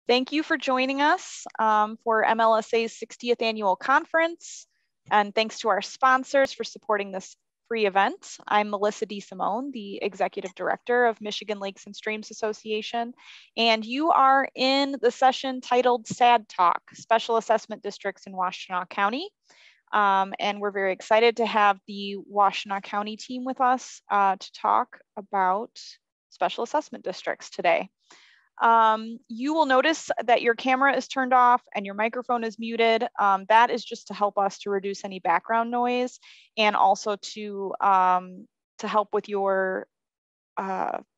Thank you for joining us for MLSA's 60th annual conference. And thanks to our sponsors for supporting this free event. I'm Melissa DeSimone, the Executive Director of Michigan Lakes and Streams Association. And you are in the session titled SAD Talk, Special Assessment Districts in Washtenaw County. And we're very excited to have the Washtenaw County team with us to talk about special assessment districts today. You will notice that your camera is turned off and your microphone is muted. That is just to help us to reduce any background noise and also to help with your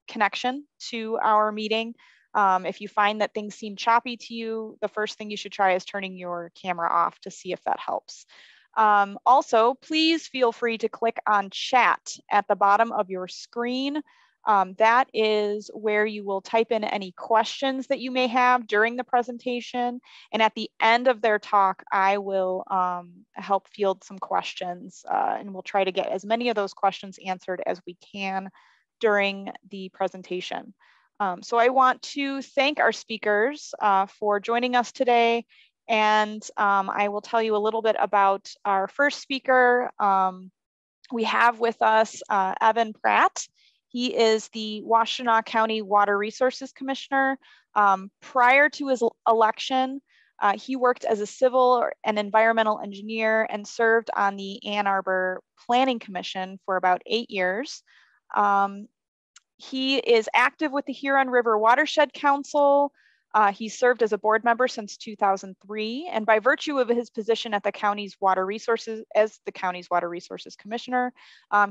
connection to our meeting. If you find that things seem choppy to you, the first thing you should try is turning your camera off to see if that helps. Also, please feel free to click on chat at the bottom of your screen. That is where you will type in any questions that you may have during the presentation. And at the end of their talk, I will help field some questions and we'll try to get as many of those questions answered as we can during the presentation. So I want to thank our speakers for joining us today. And I will tell you a little bit about our first speaker. We have with us Evan Pratt. He is the Washtenaw County Water Resources Commissioner. Prior to his election, he worked as a civil and environmental engineer and served on the Ann Arbor Planning Commission for about 8 years. He is active with the Huron River Watershed Council. He served as a board member since 2003, and by virtue of his position at the county's water resources, as the county's Water Resources Commissioner,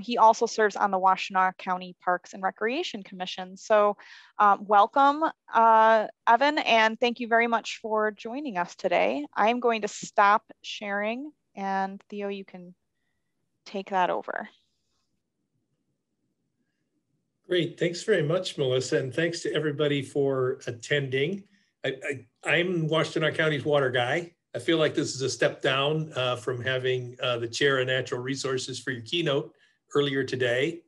he also serves on the Washtenaw County Parks and Recreation Commission. So welcome, Evan, and thank you very much for joining us today. I'm going to stop sharing, and Theo, you can take that over. Great, thanks very much, Melissa, and thanks to everybody for attending. I'm Washtenaw County's water guy. I feel like this is a step down from having the chair of natural resources for your keynote earlier today.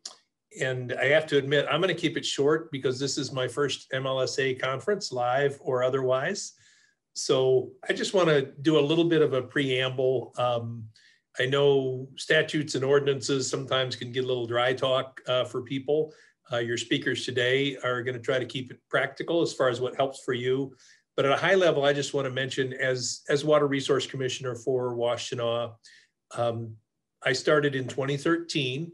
And I have to admit, I'm gonna keep it short because this is my first MLSA conference, live or otherwise. So I just wanna do a little bit of a preamble. I know statutes and ordinances sometimes can get a little dry talk for people. Your speakers today are going to try to keep it practical as far as what helps for you. But at a high level, I just want to mention as Water Resource Commissioner for Washtenaw, I started in 2013.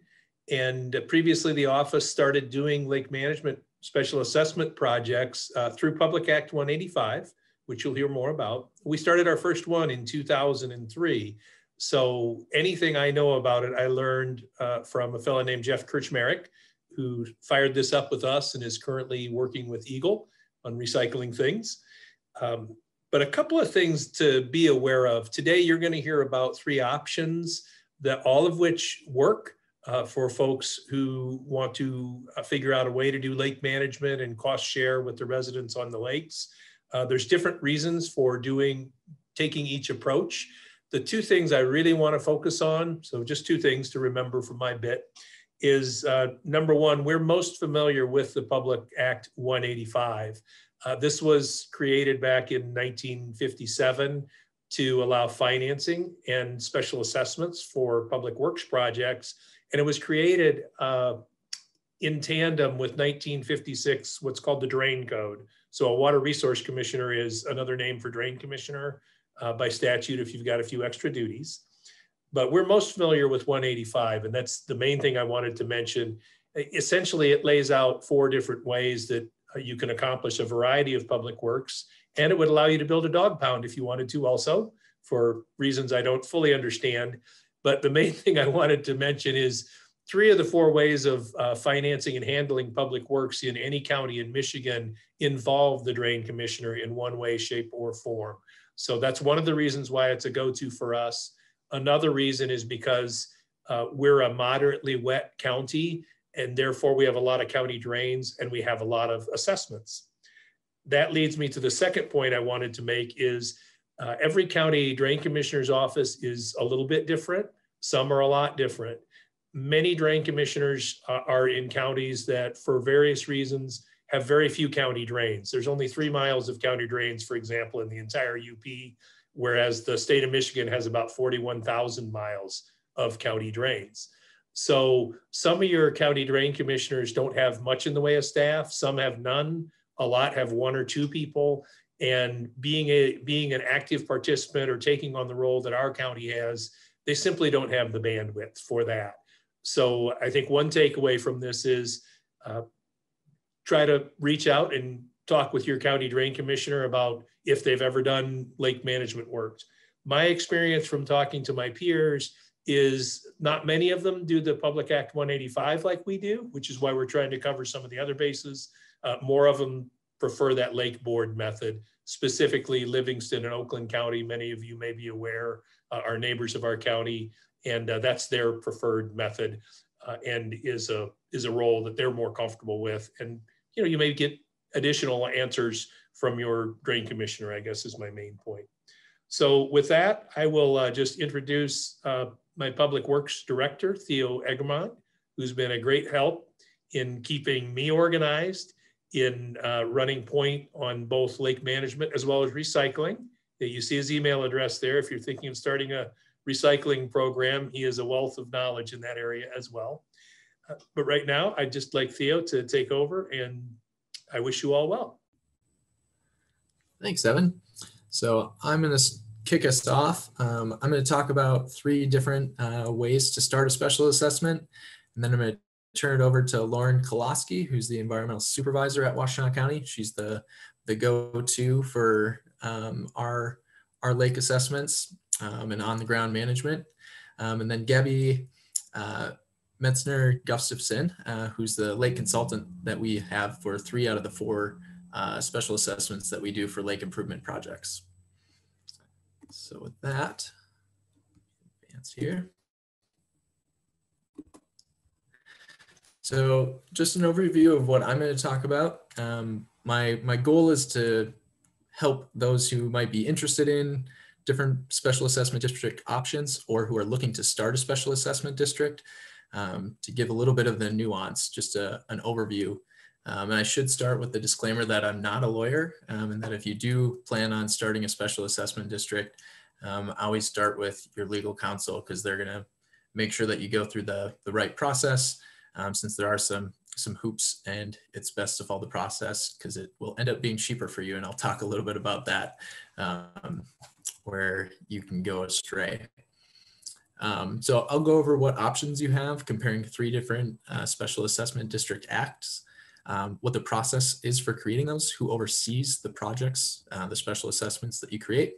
And previously the office started doing lake management special assessment projects through Public Act 185, which you'll hear more about. We started our first one in 2003. So anything I know about it, I learned from a fellow named Jeff Kirchmerich, who fired this up with us and is currently working with Eagle on recycling things. But a couple of things to be aware of. Today, you're going to hear about 3 options, that all of which work for folks who want to figure out a way to do lake management and cost share with the residents on the lakes. There's different reasons for taking each approach. The 2 things I really want to focus on, so just 2 things to remember from my bit, is number 1, we're most familiar with the Public Act 185. This was created back in 1957 to allow financing and special assessments for public works projects. And it was created in tandem with 1956, what's called the Drain Code. So a Water Resource Commissioner is another name for Drain Commissioner by statute if you've got a few extra duties. But we're most familiar with 185, and that's the main thing I wanted to mention. Essentially, it lays out 4 different ways that you can accomplish a variety of public works, and it would allow you to build a dog pound if you wanted to also, for reasons I don't fully understand. But the main thing I wanted to mention is 3 of the 4 ways of financing and handling public works in any county in Michigan involve the Drain Commissioner in one way, shape, or form. So that's one of the reasons why it's a go-to for us. Another reason is because we're a moderately wet county, and therefore we have a lot of county drains and we have a lot of assessments. That leads me to the second point I wanted to make is every county drain commissioner's office is a little bit different. Some are a lot different. Many drain commissioners are in counties that for various reasons have very few county drains. There's only 3 miles of county drains, for example, in the entire UP, whereas the state of Michigan has about 41,000 miles of county drains. So some of your county drain commissioners don't have much in the way of staff. Some have none. A lot have 1 or 2 people. And being an active participant or taking on the role that our county has, they simply don't have the bandwidth for that. So I think one takeaway from this is try to reach out and talk with your county drain commissioner about if they've ever done lake management work. My experience from talking to my peers is not many of them do the Public Act 185 like we do, which is why we're trying to cover some of the other bases. More of them prefer that lake board method, specifically Livingston and Oakland County. Many of you may be aware, are neighbors of our county, and that's their preferred method and is a role that they're more comfortable with. And you may get additional answers from your drain commissioner, I guess is my main point. So with that, I will just introduce my Public Works Director, Theo Eggermont, who's been a great help in keeping me organized, in running point on both lake management as well as recycling. You see his email address there. If you're thinking of starting a recycling program, he is a wealth of knowledge in that area as well. But right now, I'd just like Theo to take over, and I wish you all well. Thanks, Evan. So I'm going to kick us off. I'm going to talk about 3 different ways to start a special assessment, and then I'm going to turn it over to Lauren Koloski, who's the environmental supervisor at Washtenaw County. She's the go-to for our lake assessments and on-the-ground management. And then Gabby Metzner-Gustafson, who's the lake consultant that we have for 3 out of the 4 special assessments that we do for lake improvement projects. So with that, advance here. So just an overview of what I'm going to talk about. My goal is to help those who might be interested in different special assessment district options or who are looking to start a special assessment district, to give a little bit of the nuance, just an overview. And I should start with the disclaimer that I'm not a lawyer, and that if you do plan on starting a special assessment district, always start with your legal counsel, because they're going to make sure that you go through the right process, since there are some hoops, and it's best to follow the process because it will end up being cheaper for you. And I'll talk a little bit about that, where you can go astray. So I'll go over what options you have, comparing 3 different special assessment district acts, what the process is for creating those, who oversees the projects, the special assessments that you create,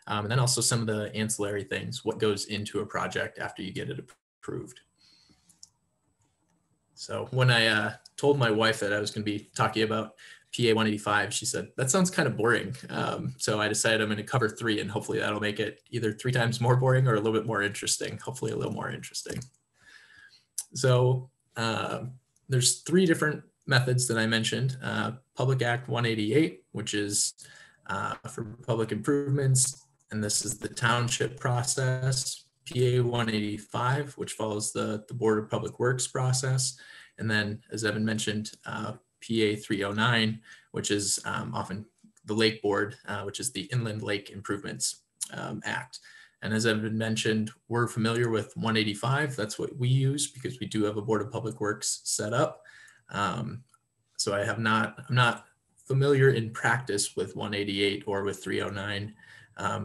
and then also some of the ancillary things, what goes into a project after you get it approved. So when I told my wife that I was going to be talking about PA 185, she said, that sounds kind of boring. So I decided I'm going to cover 3, and hopefully that'll make it either 3 times more boring or a little bit more interesting, hopefully a little more interesting. So there's 3 different methods that I mentioned. Public Act 188, which is for public improvements, and this is the township process. PA 185, which follows the Board of Public Works process. And then, as Evan mentioned, PA 309, which is often the Lake Board, which is the Inland Lake Improvements Act. And as Evan mentioned, we're familiar with 185. That's what we use because we do have a Board of Public Works set up. So I'm not familiar in practice with 188 or with 309,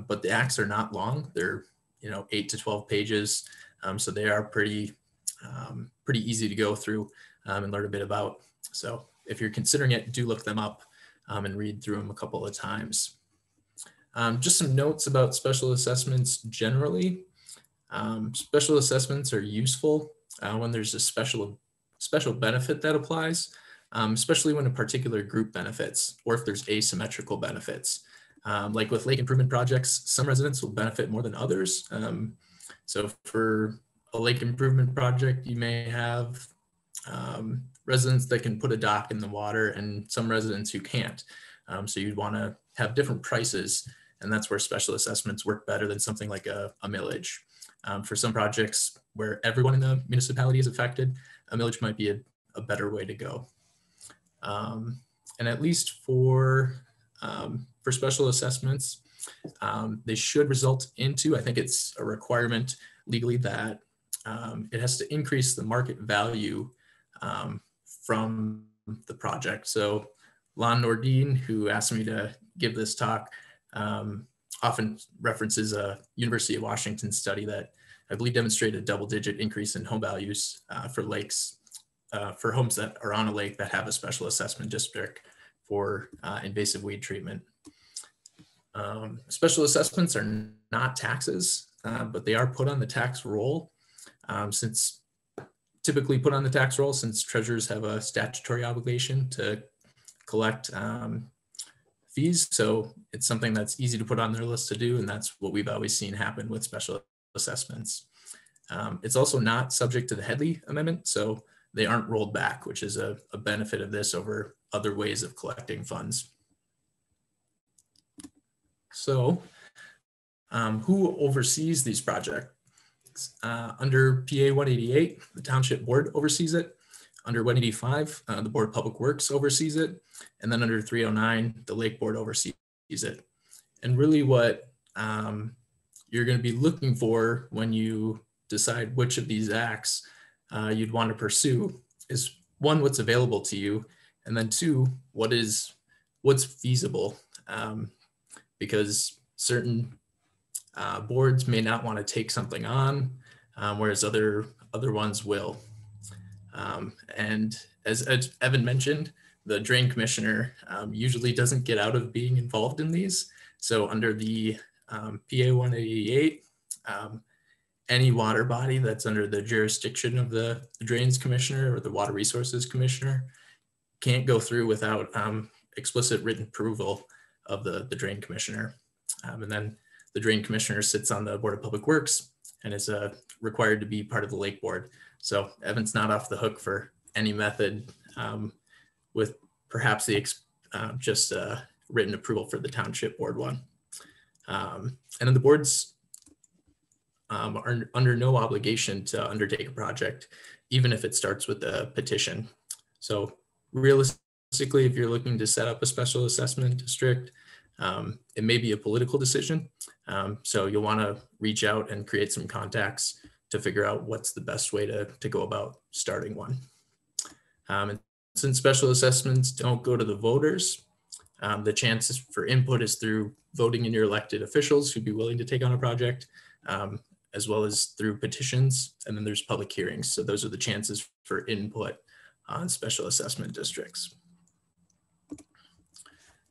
but the acts are not long. They're 8 to 12 pages, so they are pretty easy to go through and learn a bit about. So if you're considering it, do look them up and read through them a couple of times. Just some notes about special assessments generally. Special assessments are useful when there's a special benefit that applies, especially when a particular group benefits or if there's asymmetrical benefits. Like with lake improvement projects, some residents will benefit more than others. So for a lake improvement project, you may have residents that can put a dock in the water and some residents who can't. So you'd want to have different prices, and that's where special assessments work better than something like a millage. For some projects where everyone in the municipality is affected, a millage might be a better way to go. And at least for special assessments, they should result into, I think it's a requirement legally that it has to increase the market value from the project. So Lon Nordine, who asked me to give this talk, often references a University of Washington study that I believe demonstrated a double-digit increase in home values for lakes, for homes that are on a lake that have a special assessment district for invasive weed treatment. Special assessments are not taxes, but they are put on the tax roll, typically put on the tax roll since treasurers have a statutory obligation to collect fees. So it's something that's easy to put on their list to do, and that's what we've always seen happen with special assessments. It's also not subject to the Headley Amendment, so they aren't rolled back, which is a benefit of this over other ways of collecting funds. So who oversees these projects? Under PA 188, the Township Board oversees it. Under 185, the Board of Public Works oversees it. And then under 309, the Lake Board oversees it. And really what you're going to be looking for when you decide which of these acts you'd want to pursue is, one, what's available to you, and then two, what's feasible. Because certain boards may not want to take something on, whereas other ones will. And as Evan mentioned, the Drain Commissioner usually doesn't get out of being involved in these. So under the PA 188, any water body that's under the jurisdiction of the Drains Commissioner or the Water Resources Commissioner can't go through without explicit written approval of the Drain Commissioner. And then the Drain Commissioner sits on the Board of Public Works and is required to be part of the Lake Board. So Evan's not off the hook for any method with perhaps the just written approval for the Township Board one. And then the boards are under no obligation to undertake a project, even if it starts with a petition. So realistically, if you're looking to set up a special assessment district, it may be a political decision. So you'll want to reach out and create some contacts to figure out what's the best way to go about starting one. And since special assessments don't go to the voters, the chances for input is through voting in your elected officials who'd be willing to take on a project, as well as through petitions, and then there's public hearings. So those are the chances for input on special assessment districts.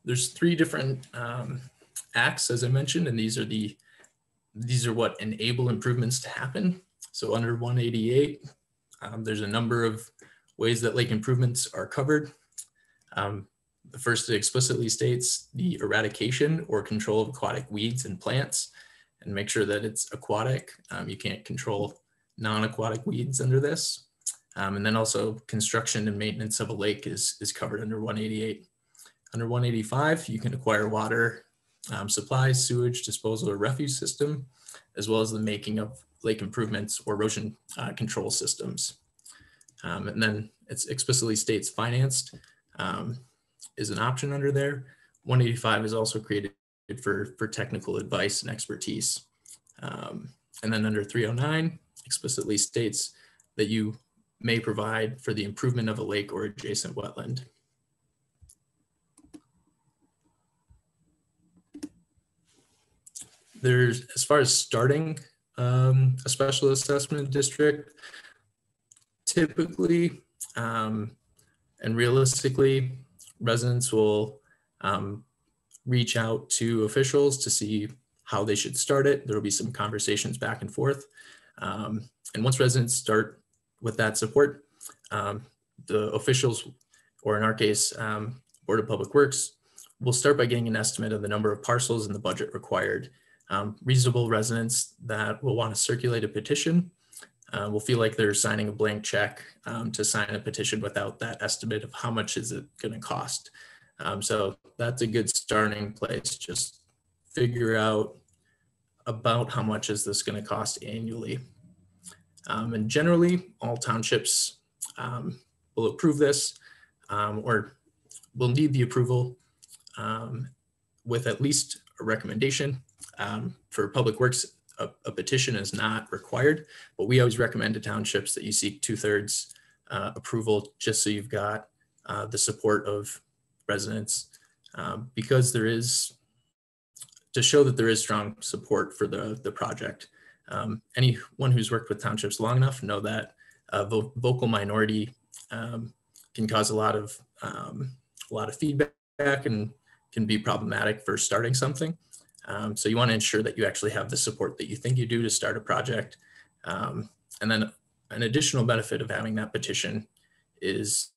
There's three different acts, as I mentioned, and these are what enable improvements to happen. So under 188, there's a number of ways that lake improvements are covered. The first explicitly states the eradication or control of aquatic weeds and plants, and make sure that it's aquatic. You can't control non-aquatic weeds under this. And then also construction and maintenance of a lake is covered under 188. Under 185, you can acquire water supplies, sewage disposal, or refuse system, as well as the making of lake improvements or erosion control systems. And then it explicitly states financed is an option under there. 185 is also created for technical advice and expertise. And then under 309, explicitly states that you may provide for the improvement of a lake or adjacent wetland. There's, as far as starting a special assessment district, typically and realistically, residents will reach out to officials to see how they should start it. There will be some conversations back and forth. And once residents start with that support, the officials, or in our case, Board of Public Works, will start by getting an estimate of the number of parcels and the budget required. Reasonable residents that will want to circulate a petition will feel like they're signing a blank check to sign a petition without that estimate of how much is it going to cost. So that's a good starting place. Just figure out about how much is this going to cost annually. And generally, all townships will approve this, or we'll need the approval with at least a recommendation. For public works, a petition is not required, but we always recommend to townships that you seek 2/3 approval, just so you've got the support of residents, because there is, to show that there is strong support for the project. Anyone who's worked with townships long enough know that vocal minority can cause a lot of feedback and can be problematic for starting something. So you want to ensure that you actually have the support that you think you do to start a project. And then an additional benefit of having that petition is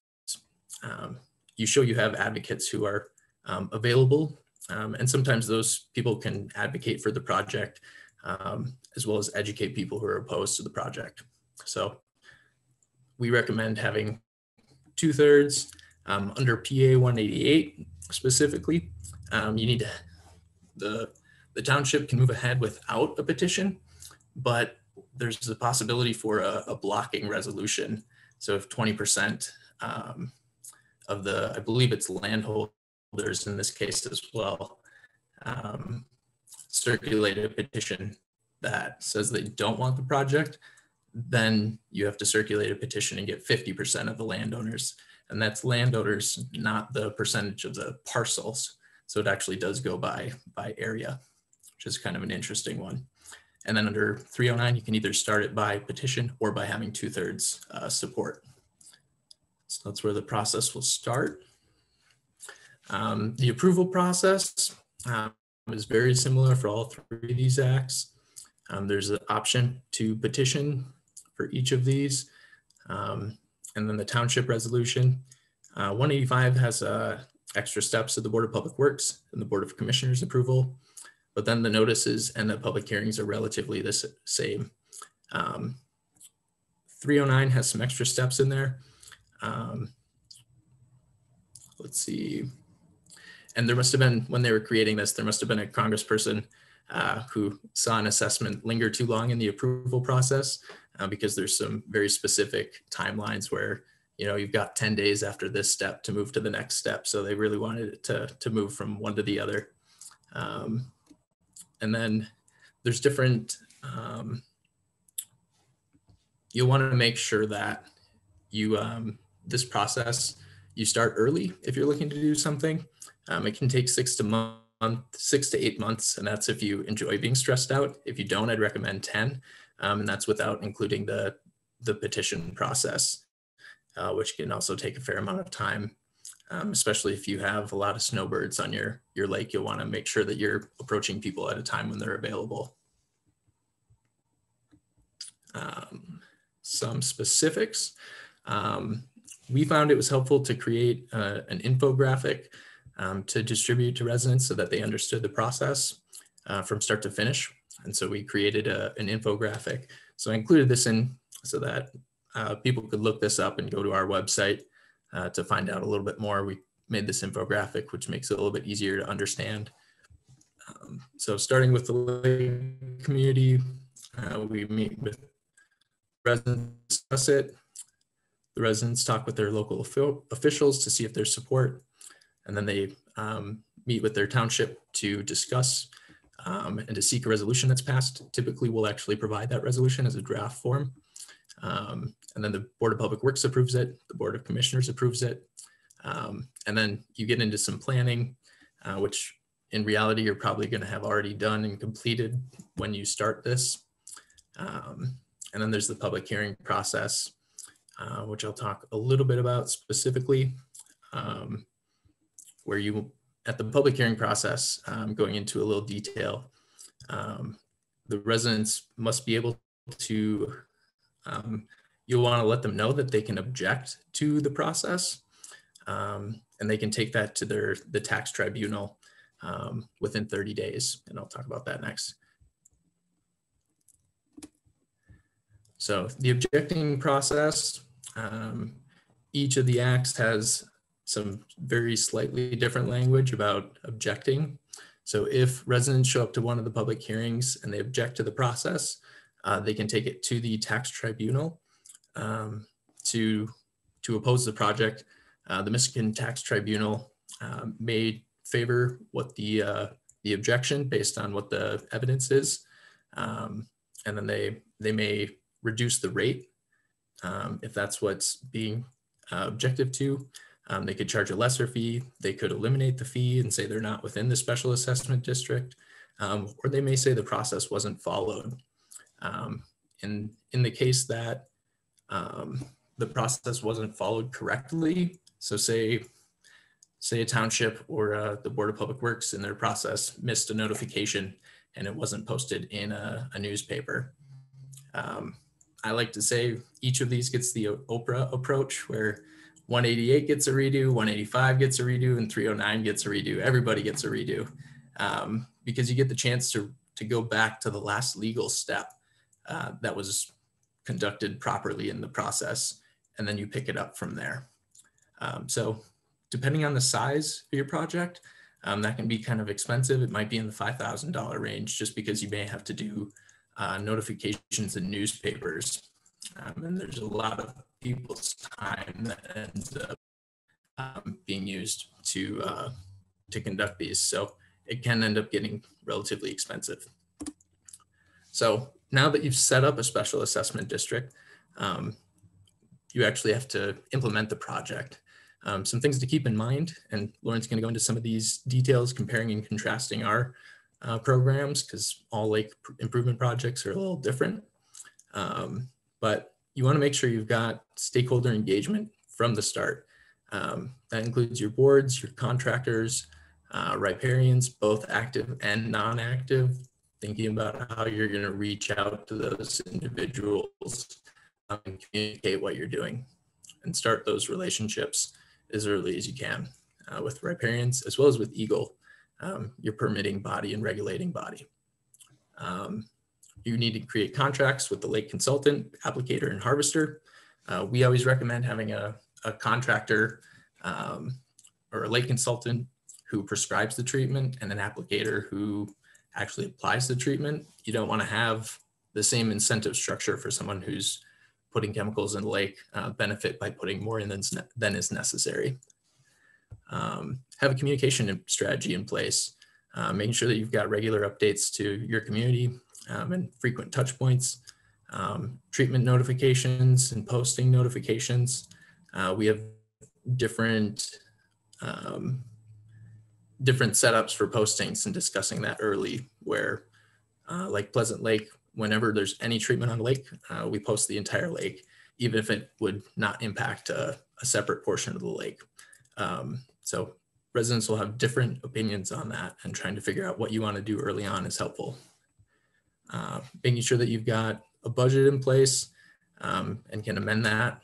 you show you have advocates who are available, and sometimes those people can advocate for the project, as well as educate people who are opposed to the project. So we recommend having 2/3 under PA 188 specifically. You need the township can move ahead without a petition, but there's the possibility for a blocking resolution. So if 20% of the, I believe it's landholders in this case as well, circulate a petition that says they don't want the project, then you have to circulate a petition and get 50% of the landowners. And that's landowners, not the percentage of the parcels. So it actually does go by area, which is kind of an interesting one. And then under 309, you can either start it by petition or by having 2/3 support. So that's where the process will start. The approval process is very similar for all three of these acts. There's an option to petition for each of these. And then the township resolution. 185 has extra steps of the Board of Public Works and the Board of Commissioners approval, but then the notices and the public hearings are relatively the same. 309 has some extra steps in there. Let's see. And there must have been, when they were creating this, there must have been a congressperson who saw an assessment linger too long in the approval process, because there's some very specific timelines where, you know, you've got 10 days after this step to move to the next step. So they really wanted it to move from one to the other. And then there's different, you'll want to make sure that you, this process, you start early if you're looking to do something. It can take 6 to 8 months, and that's if you enjoy being stressed out. If you don't, I'd recommend 10, and that's without including the petition process, which can also take a fair amount of time, especially if you have a lot of snowbirds on your lake. You'll want to make sure that you're approaching people at a time when they're available. Some specifics. We found it was helpful to create an infographic to distribute to residents so that they understood the process from start to finish. And so we created an infographic. So I included this in so that people could look this up and go to our website to find out a little bit more. We made this infographic, which makes it a little bit easier to understand. So starting with the lake community, we meet with residents, discuss it. The residents talk with their local officials to see if there's support. And then they meet with their township to discuss and to seek a resolution that's passed. Typically, we'll actually provide that resolution as a draft form. And then the Board of Public Works approves it. The Board of Commissioners approves it. And then you get into some planning, which in reality, you're probably going to have already done and completed when you start this. And then there's the public hearing process, which I'll talk a little bit about specifically, where you, at the public hearing process, going into a little detail, the residents must be able to, you'll want to let them know that they can object to the process, and they can take that to the tax tribunal within 30 days. And I'll talk about that next. So the objecting process, each of the acts has some very slightly different language about objecting. So if residents show up to one of the public hearings and they object to the process, they can take it to the tax tribunal to oppose the project. The Michigan Tax Tribunal may favor what the objection based on what the evidence is. And then they may reduce the rate if that's what's being objective to. They could charge a lesser fee. They could eliminate the fee and say they're not within the special assessment district, or they may say the process wasn't followed. In the case that the process wasn't followed correctly, so say a township or the Board of Public Works in their process missed a notification and it wasn't posted in a newspaper. I like to say each of these gets the Oprah approach, where 188 gets a redo, 185 gets a redo, and 309 gets a redo. Everybody gets a redo because you get the chance to go back to the last legal step that was conducted properly in the process, and then you pick it up from there. So depending on the size of your project, that can be kind of expensive. It might be in the $5,000 range just because you may have to do notifications in newspapers. And there's a lot of people's time that ends up being used to conduct these. So it can end up getting relatively expensive. So now that you've set up a special assessment district, you actually have to implement the project. Some things to keep in mind, and Lauren's going to go into some of these details, comparing and contrasting our programs, because all lake improvement projects are a little different. But you want to make sure you've got stakeholder engagement from the start. That includes your boards, your contractors, riparians, both active and non-active, thinking about how you're going to reach out to those individuals and communicate what you're doing and start those relationships as early as you can with riparians, as well as with Eagle, your permitting body and regulating body. You need to create contracts with the lake consultant, applicator, and harvester. We always recommend having a contractor or a lake consultant who prescribes the treatment and an applicator who actually applies the treatment. You don't want to have the same incentive structure for someone who's putting chemicals in the lake benefit by putting more in than is necessary. Have a communication strategy in place, making sure that you've got regular updates to your community and frequent touch points, treatment notifications and posting notifications. We have different setups for postings and discussing that early, where like Pleasant Lake, whenever there's any treatment on the lake, we post the entire lake, even if it would not impact a separate portion of the lake. So residents will have different opinions on that, and trying to figure out what you want to do early on is helpful. Making sure that you've got a budget in place and can amend that.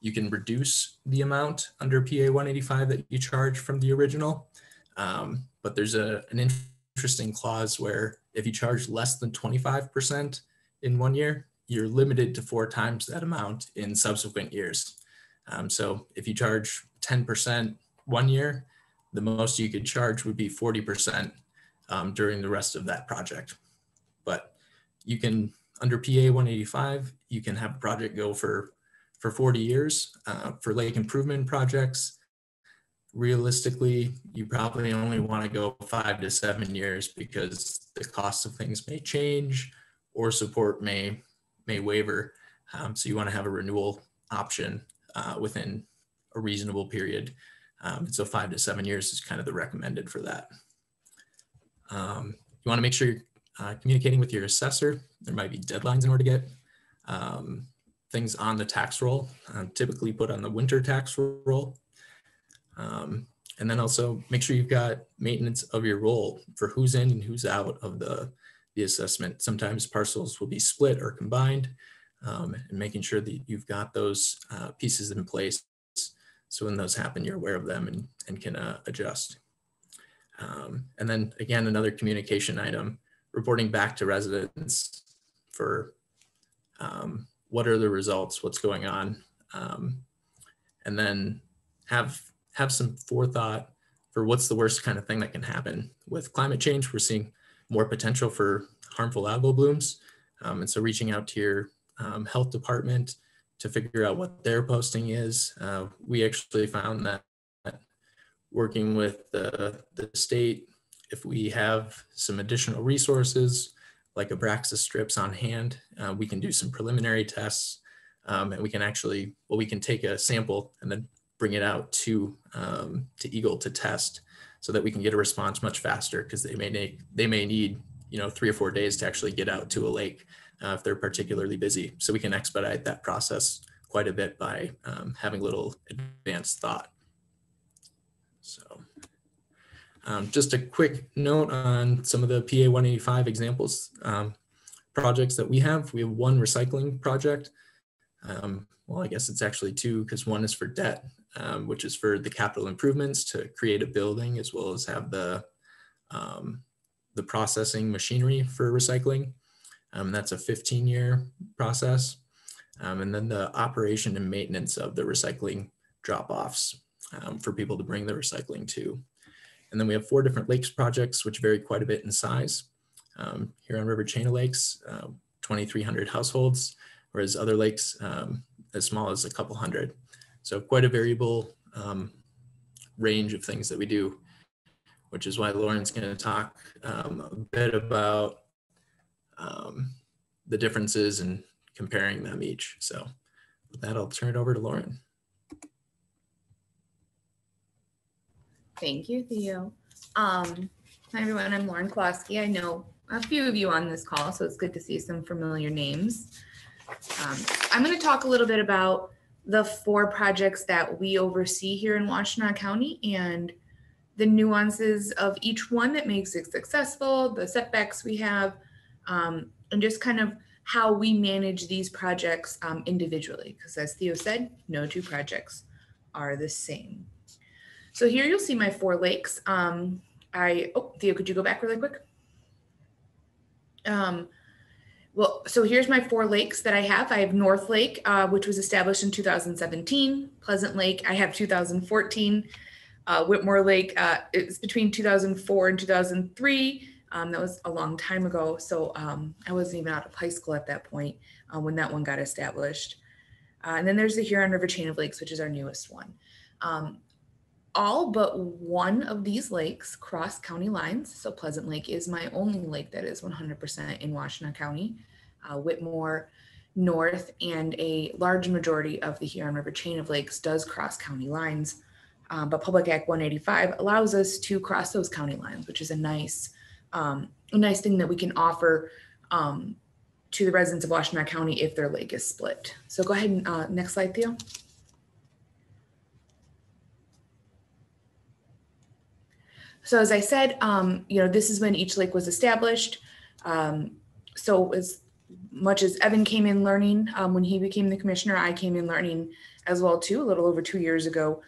You can reduce the amount under PA 185 that you charge from the original, but there's an interesting clause where if you charge less than 25% in 1 year, you're limited to 4 times that amount in subsequent years. So if you charge 10% 1 year, the most you could charge would be 40% during the rest of that project. But you can, under PA 185, you can have a project go for 40 years. For lake improvement projects, realistically, you probably only want to go 5 to 7 years because the cost of things may change or support may waver. So you want to have a renewal option within a reasonable period. So 5 to 7 years is kind of the recommended for that. You want to make sure you're communicating with your assessor. There might be deadlines in order to get things on the tax roll, typically put on the winter tax roll. And then also make sure you've got maintenance of your roll for who's in and who's out of the assessment. Sometimes parcels will be split or combined, and making sure that you've got those pieces in place. So when those happen, you're aware of them and can adjust. And then again, another communication item, reporting back to residents for what are the results, what's going on, and then have some forethought for what's the worst kind of thing that can happen. With climate change, we're seeing more potential for harmful algal blooms. And so reaching out to your health department to figure out what their posting is. We actually found that working with the state, if we have some additional resources like Abraxas strips on hand, we can do some preliminary tests, and we can actually, well, we can take a sample and then bring it out to Eagle to test, so that we can get a response much faster, because they may need 3 or 4 days to actually get out to a lake if they're particularly busy. So we can expedite that process quite a bit by having a little advanced thought. So just a quick note on some of the PA 185 examples projects that we have. We have one recycling project. Well, I guess it's actually two, because one is for debt, which is for the capital improvements to create a building, as well as have the processing machinery for recycling. That's a 15-year process. And then the operation and maintenance of the recycling drop-offs for people to bring the recycling to. And then we have 4 different lakes projects, which vary quite a bit in size. Huron River chain of lakes, 2,300 households, whereas other lakes as small as a couple hundred. So quite a variable range of things that we do, which is why Lauren's going to talk a bit about the differences and comparing them each. So with that, I'll turn it over to Lauren. Thank you, Theo. Hi, everyone. I'm Lauren Koloski. I know a few of you on this call, so it's good to see some familiar names. I'm going to talk a little bit about the 4 projects that we oversee here in Washtenaw County and the nuances of each one that makes it successful, the setbacks we have, and just kind of how we manage these projects individually. Because as Theo said, no 2 projects are the same. So here you'll see my 4 lakes. Theo, could you go back really quick? Well, so here's my 4 lakes that I have. I have North Lake, which was established in 2017. Pleasant Lake, I have 2014. Whitmore Lake, it's between 2004 and 2003. That was a long time ago. So I wasn't even out of high school at that point when that one got established. And then there's the Huron River chain of lakes, which is our newest one. All but one of these lakes cross county lines. So Pleasant Lake is my only lake that is 100% in Washtenaw County. Whitmore, North, and a large majority of the Huron River chain of lakes does cross county lines. But Public Act 185 allows us to cross those county lines, which is a nice thing that we can offer to the residents of Washtenaw County if their lake is split. So go ahead and next slide, Theo. So as I said, this is when each lake was established. So as much as Evan came in learning, when he became the commissioner, I came in learning as well too, a little over 2 years ago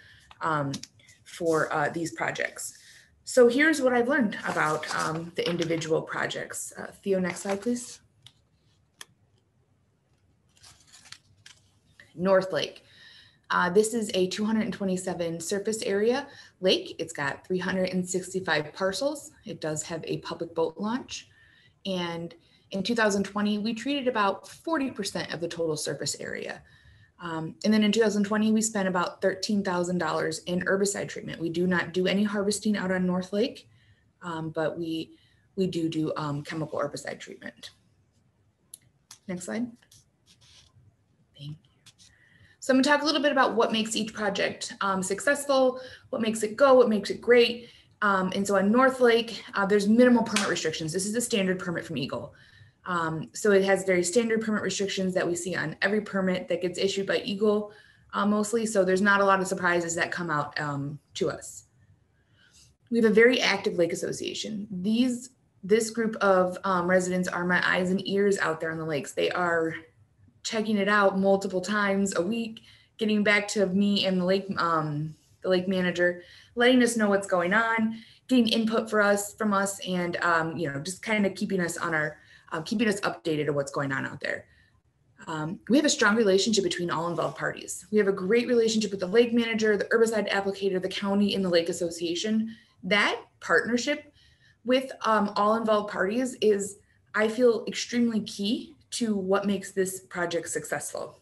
for these projects. So here's what I've learned about the individual projects. Theo, next slide, please. North Lake. This is a 227 surface area lake. It's got 365 parcels. It does have a public boat launch. And in 2020, we treated about 40% of the total surface area. And then in 2020, we spent about $13,000 in herbicide treatment. We do not do any harvesting out on North Lake, but we do chemical herbicide treatment. Next slide. Thank you. So I'm gonna talk a little bit about what makes each project successful, what makes it go, what makes it great. And so on North Lake, there's minimal permit restrictions. This is a standard permit from Eagle. So it has very standard permit restrictions that we see on every permit that gets issued by Eagle mostly. So there's not a lot of surprises that come out to us. We have a very active lake association. This group of residents are my eyes and ears out there on the lakes. They are checking it out multiple times a week, getting back to me and the lake manager, letting us know what's going on, getting input from us, and just kind of keeping us on our keeping us updated on what's going on out there. We have a strong relationship between all involved parties. We have a great relationship with the lake manager, the herbicide applicator, the county, and the lake association. That partnership with all involved parties is, I feel, extremely key to what makes this project successful.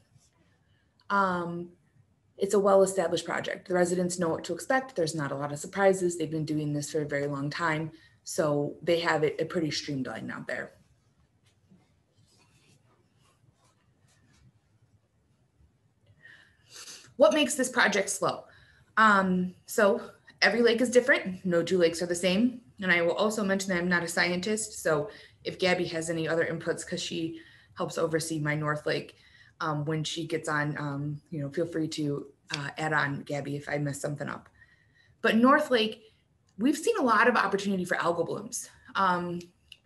It's a well-established project. The residents know what to expect. There's not a lot of surprises. They've been doing this for a very long time. So they have it a pretty streamlined out there. What makes this project slow? So every lake is different. No two lakes are the same. And I will also mention that I'm not a scientist. So if Gabby has any other inputs, because she helps oversee my North Lake, when she gets on, feel free to add on, Gabby, if I mess something up. But North Lake, we've seen a lot of opportunity for algal blooms.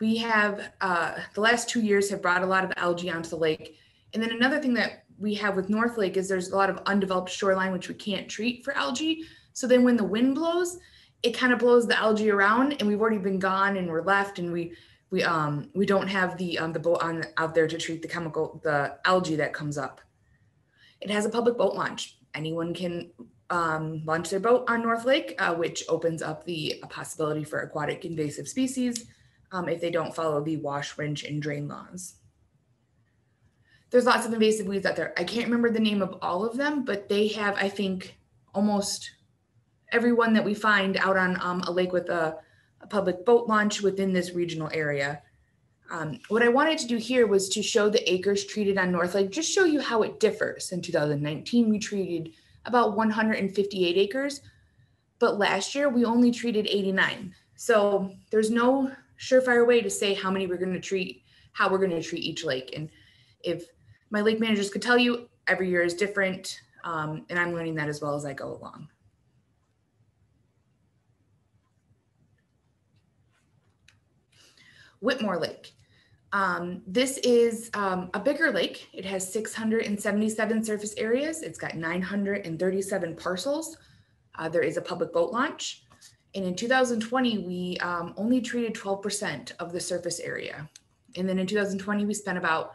We have, the last 2 years have brought a lot of algae onto the lake. And then another thing that we have with North Lake is there's a lot of undeveloped shoreline, which we can't treat for algae. So then when the wind blows, it kind of blows the algae around, and we've already been gone and we're left, and we don't have the boat out there to treat the algae that comes up. It has a public boat launch. Anyone can launch their boat on North Lake, which opens up the possibility for aquatic invasive species if they don't follow the wash, rinse, and drain laws. There's lots of invasive weeds out there. I can't remember the name of all of them, but they have, I think, almost every one that we find out on a lake with a public boat launch within this regional area. What I wanted to do here was to show the acres treated on North Lake, just show you how it differs. In 2019, we treated about 158 acres, but last year we only treated 89. So there's no surefire way to say how many we're going to treat, how we're going to treat each lake. And if my lake managers could tell you, every year is different, and I'm learning that as well as I go along. Whitmore Lake. This is a bigger lake. It has 677 surface areas. It's got 937 parcels. There is a public boat launch. And in 2020, we only treated 12% of the surface area. And then in 2020, we spent about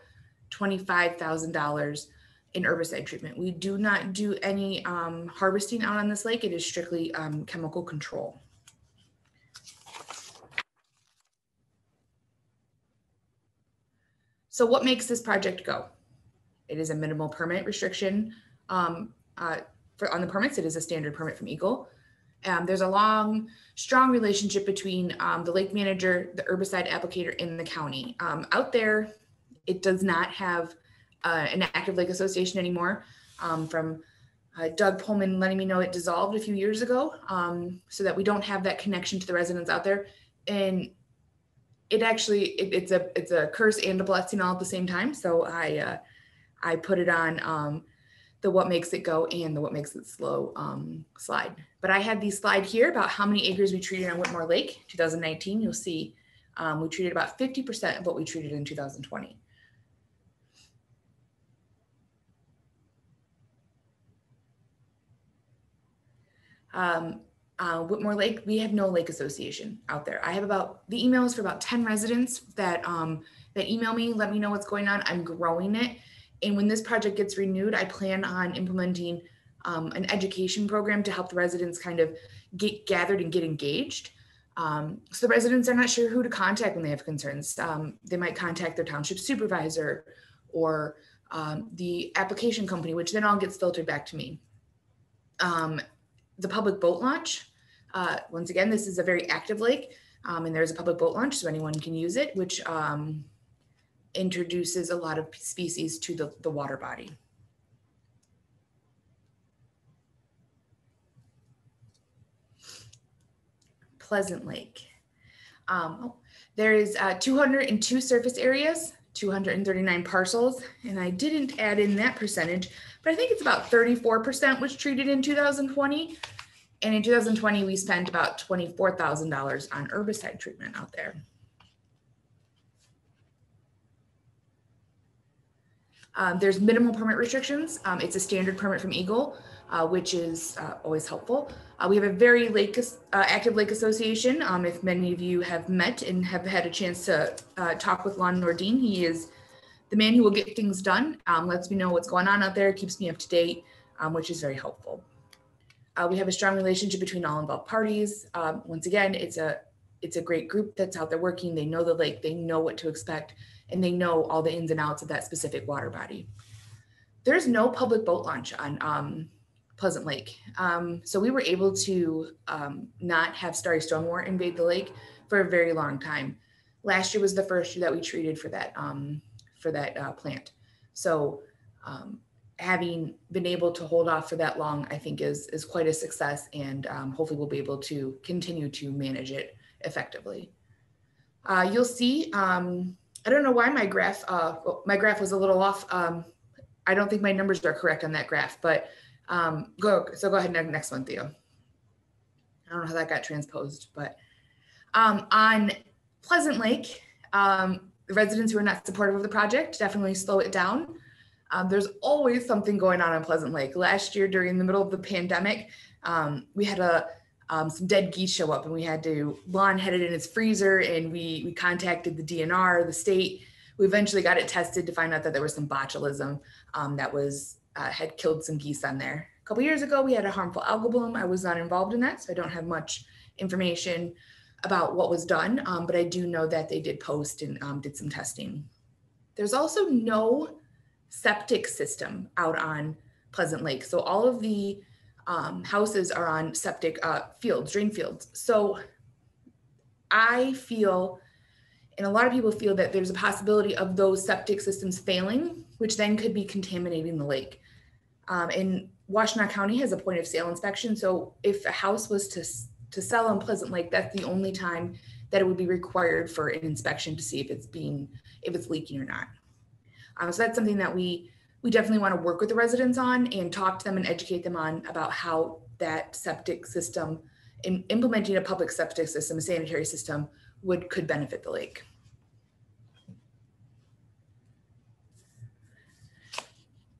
$25,000 in herbicide treatment. We do not do any harvesting out on this lake. It is strictly chemical control. So what makes this project go? It is a minimal permit restriction. On the permits, it is a standard permit from Eagle. There's a long, strong relationship between the lake manager, the herbicide applicator, and the county. Out there, it does not have an active lake association anymore. From Doug Pullman letting me know it dissolved a few years ago, so that we don't have that connection to the residents out there. And it actually, it's a curse and a blessing all at the same time. So I put it on the what makes it go and the what makes it slow slide. But I had these slide here about how many acres we treated on Whitmore Lake. 2019, you'll see we treated about 50% of what we treated in 2020. Whitmore Lake, we have no lake association out there. I have the emails for about 10 residents that email me, let me know what's going on. I'm growing it. And when this project gets renewed, I plan on implementing an education program to help the residents kind of get gathered and get engaged. So the residents are not sure who to contact when they have concerns. They might contact their township supervisor or the application company, which then all gets filtered back to me. The public boat launch, once again, this is a very active lake, and there's a public boat launch, so anyone can use it, which introduces a lot of species to the water body. Pleasant Lake. There is 202 surface areas, 239 parcels, and I didn't add in that percentage, but I think it's about 34% was treated in 2020. And in 2020, we spent about $24,000 on herbicide treatment out there. There's minimal permit restrictions. It's a standard permit from Eagle, which is always helpful. We have a very active lake association. If many of you have met and have had a chance to talk with Lon Nordine, he is the man who will get things done, lets me know what's going on out there, keeps me up to date, which is very helpful. We have a strong relationship between all involved parties. Once again, it's a great group that's out there working. They know the lake, they know what to expect, and they know all the ins and outs of that specific water body. there's no public boat launch on Pleasant Lake. So we were able to not have starry stonewort invade the lake for a very long time. Last year was the first year that we treated for that plant. So having been able to hold off for that long, I think is quite a success, and hopefully we'll be able to continue to manage it effectively. You'll see, I don't know why my graph was a little off. I don't think my numbers are correct on that graph, but go ahead and next one, Theo. I don't know how that got transposed, but on Pleasant Lake, the residents who are not supportive of the project definitely slow it down. There's always something going on Pleasant Lake. Last year, during the middle of the pandemic, we had some dead geese show up, and we had to Lon had it in its freezer, and we contacted the DNR, the state. We eventually got it tested to find out that there was some botulism that had killed some geese on there. A couple years ago, we had a harmful algal bloom. I was not involved in that, so I don't have much information about what was done, but I do know that they did post and did some testing. There's also no septic system out on Pleasant Lake. So all of the houses are on septic fields, drain fields. So I feel, and a lot of people feel, that there's a possibility of those septic systems failing, which then could be contaminating the lake. And Washtenaw County has a point of sale inspection. So if a house was to sell on Pleasant Lake, that's the only time that it would be required for an inspection to see if it's leaking or not. So that's something that we definitely want to work with the residents on and talk to them and educate them on about how that septic system, in implementing a public septic system, a sanitary system, could benefit the lake.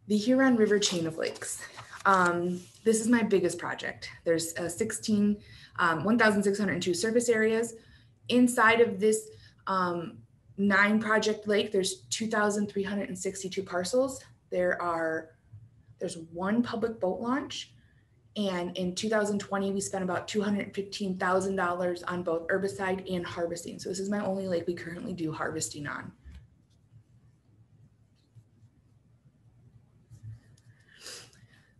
The Huron River chain of lakes. This is my biggest project. There's 1,602 surface areas. Inside of this 9-project lake, there's 2,362 parcels. There's one public boat launch. And in 2020, we spent about $215,000 on both herbicide and harvesting. So this is my only lake we currently do harvesting on.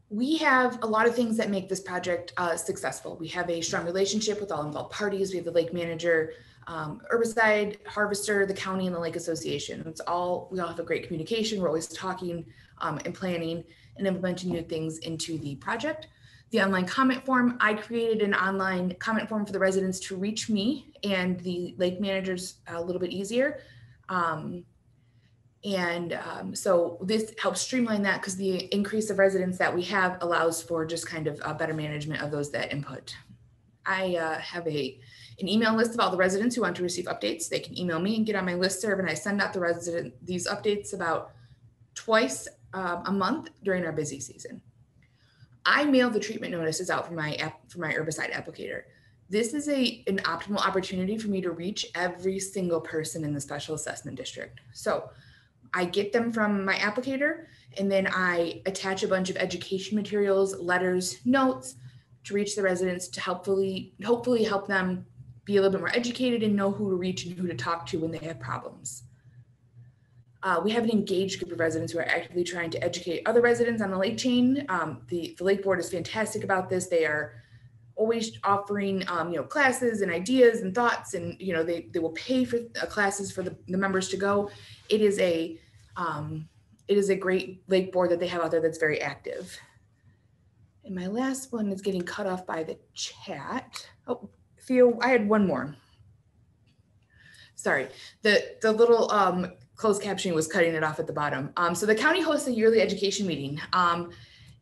We have a lot of things that make this project successful. We have a strong relationship with all involved parties. We have the lake manager, herbicide harvester, the county, and the lake association. We all have a great communication. We're always talking and planning and implementing new things into the project. The online comment form, I created an online comment form for the residents to reach me and the lake managers a little bit easier. So this helps streamline that, because the increase of residents that we have allows for just kind of a better management of those that input. I have an email list of all the residents who want to receive updates. They can email me and get on my listserv, and I send out these updates about twice a month during our busy season. I mail the treatment notices out for my herbicide applicator. This is an optimal opportunity for me to reach every single person in the special assessment district. So I get them from my applicator, and then I attach a bunch of education materials, letters, notes to reach the residents to hopefully help them be a little bit more educated and know who to reach and who to talk to when they have problems. We have an engaged group of residents who are actively trying to educate other residents on the lake chain. The Lake Board is fantastic about this. They are always offering classes and ideas and thoughts, and they will pay for classes for the members to go. It is a great lake board that they have out there that's very active. And my last one is getting cut off by the chat. Oh, Theo, I had one more. Sorry, the little closed captioning was cutting it off at the bottom. So the county hosts a yearly education meeting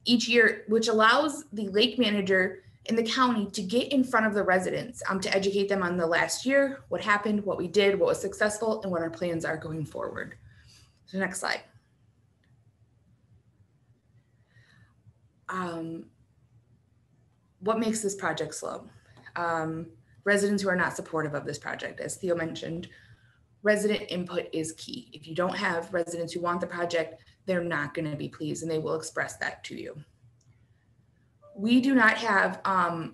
each year, which allows the lake manager in the county to get in front of the residents to educate them on the last year, what happened, what we did, what was successful, and what our plans are going forward. So next slide. What makes this project slow? Residents who are not supportive of this project. As Theo mentioned, resident input is key. If you don't have residents who want the project, they're not going to be pleased, and they will express that to you. We do not have a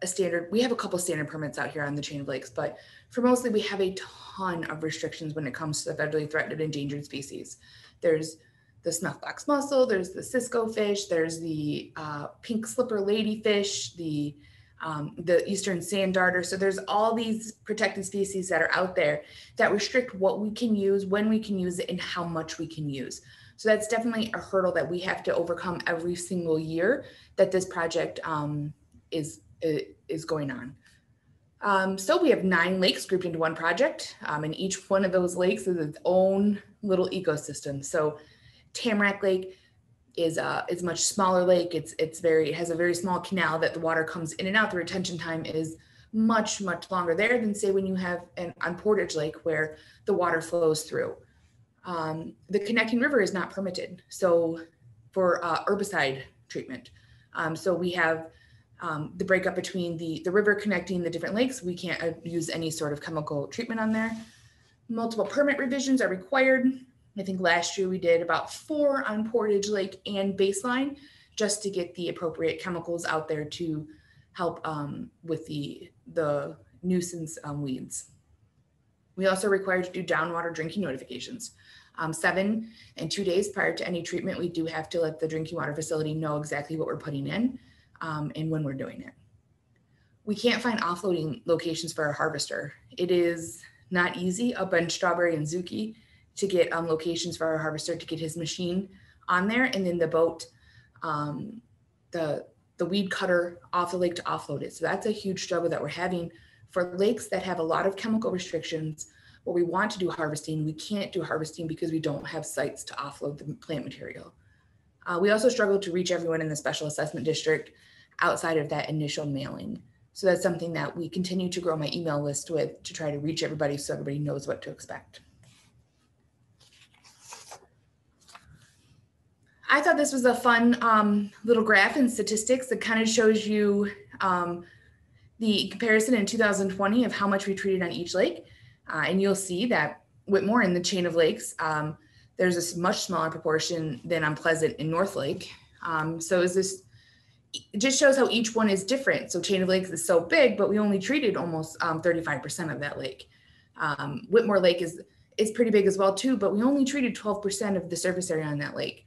standard. We have a couple standard permits out here on the chain of lakes, but for mostly we have a ton of restrictions when it comes to the federally threatened and endangered species. There's the snuffbox mussel, there's the Cisco fish, there's the pink slipper ladyfish, the eastern sand darter. So there's all these protected species that are out there that restrict what we can use, when we can use it, and how much we can use. So that's definitely a hurdle that we have to overcome every single year that this project is going on. So we have 9 lakes grouped into one project, and each one of those lakes is its own little ecosystem. So Tamarack Lake is a much smaller lake. It has a very small canal that the water comes in and out. The retention time is much longer there than, say, when you have on Portage Lake, where the water flows through. The connecting river is not permitted, so for herbicide treatment. So we have the breakup between the river connecting the different lakes. We can't use any sort of chemical treatment on there. Multiple permit revisions are required. I think last year we did about 4 on Portage Lake and Baseline, just to get the appropriate chemicals out there to help with the nuisance weeds. We also are required to do downwater drinking notifications. 7 and 2 days prior to any treatment, we do have to let the drinking water facility know exactly what we're putting in and when we're doing it. We can't find offloading locations for our harvester. It is not easy up in Strawberry and Zuki to get locations for our harvester to get his machine on there, and then the boat, the weed cutter off the lake to offload it. So that's a huge struggle that we're having for lakes that have a lot of chemical restrictions. Where we want to do harvesting, we can't do harvesting because we don't have sites to offload the plant material. We also struggle to reach everyone in the special assessment district outside of that initial mailing. So that's something that we continue to grow my email list with, to try to reach everybody so everybody knows what to expect. I thought this was a fun little graph in statistics that kind of shows you the comparison in 2020 of how much we treated on each lake. And you'll see that Whitmore in the chain of lakes, there's a much smaller proportion than on Pleasant and North Lake. So it just shows how each one is different. So chain of lakes is so big, but we only treated almost 35% of that lake. Whitmore Lake is pretty big as well too, but we only treated 12% of the surface area on that lake.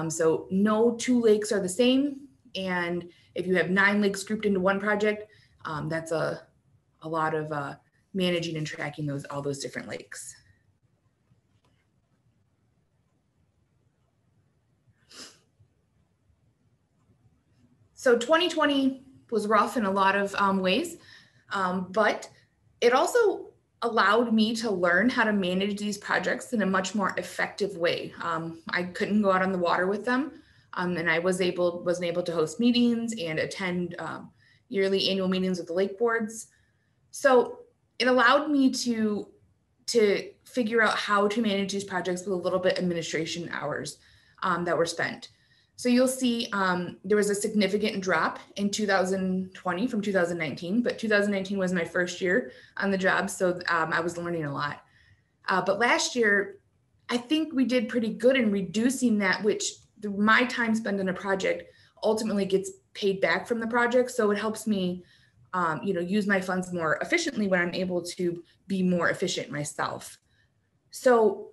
So no 2 lakes are the same. And if you have 9 lakes grouped into one project, that's a lot of managing and tracking all those different lakes. So 2020 was rough in a lot of ways, but it also allowed me to learn how to manage these projects in a much more effective way. I couldn't go out on the water with them, and I wasn't able to host meetings and attend yearly annual meetings with the lake boards. So it allowed me to figure out how to manage these projects with a little bit administration hours that were spent. So you'll see there was a significant drop in 2020 from 2019, but 2019 was my first year on the job, so I was learning a lot. But last year, I think we did pretty good in reducing that, which my time spent on a project ultimately gets paid back from the project. So it helps me use my funds more efficiently when I'm able to be more efficient myself. So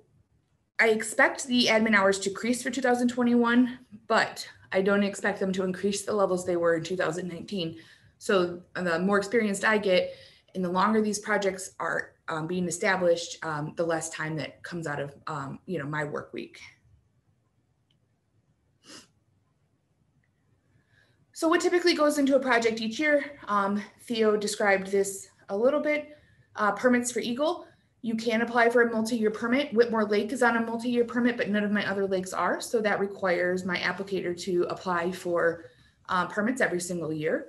I expect the admin hours to increase for 2021, but I don't expect them to increase the levels they were in 2019. So the more experienced I get and the longer these projects are being established, the less time that comes out of my work week. So what typically goes into a project each year? Theo described this a little bit. Permits for Eagle. You can apply for a multi-year permit. Whitmore Lake is on a multi-year permit, but none of my other lakes are. So that requires my applicator to apply for permits every single year.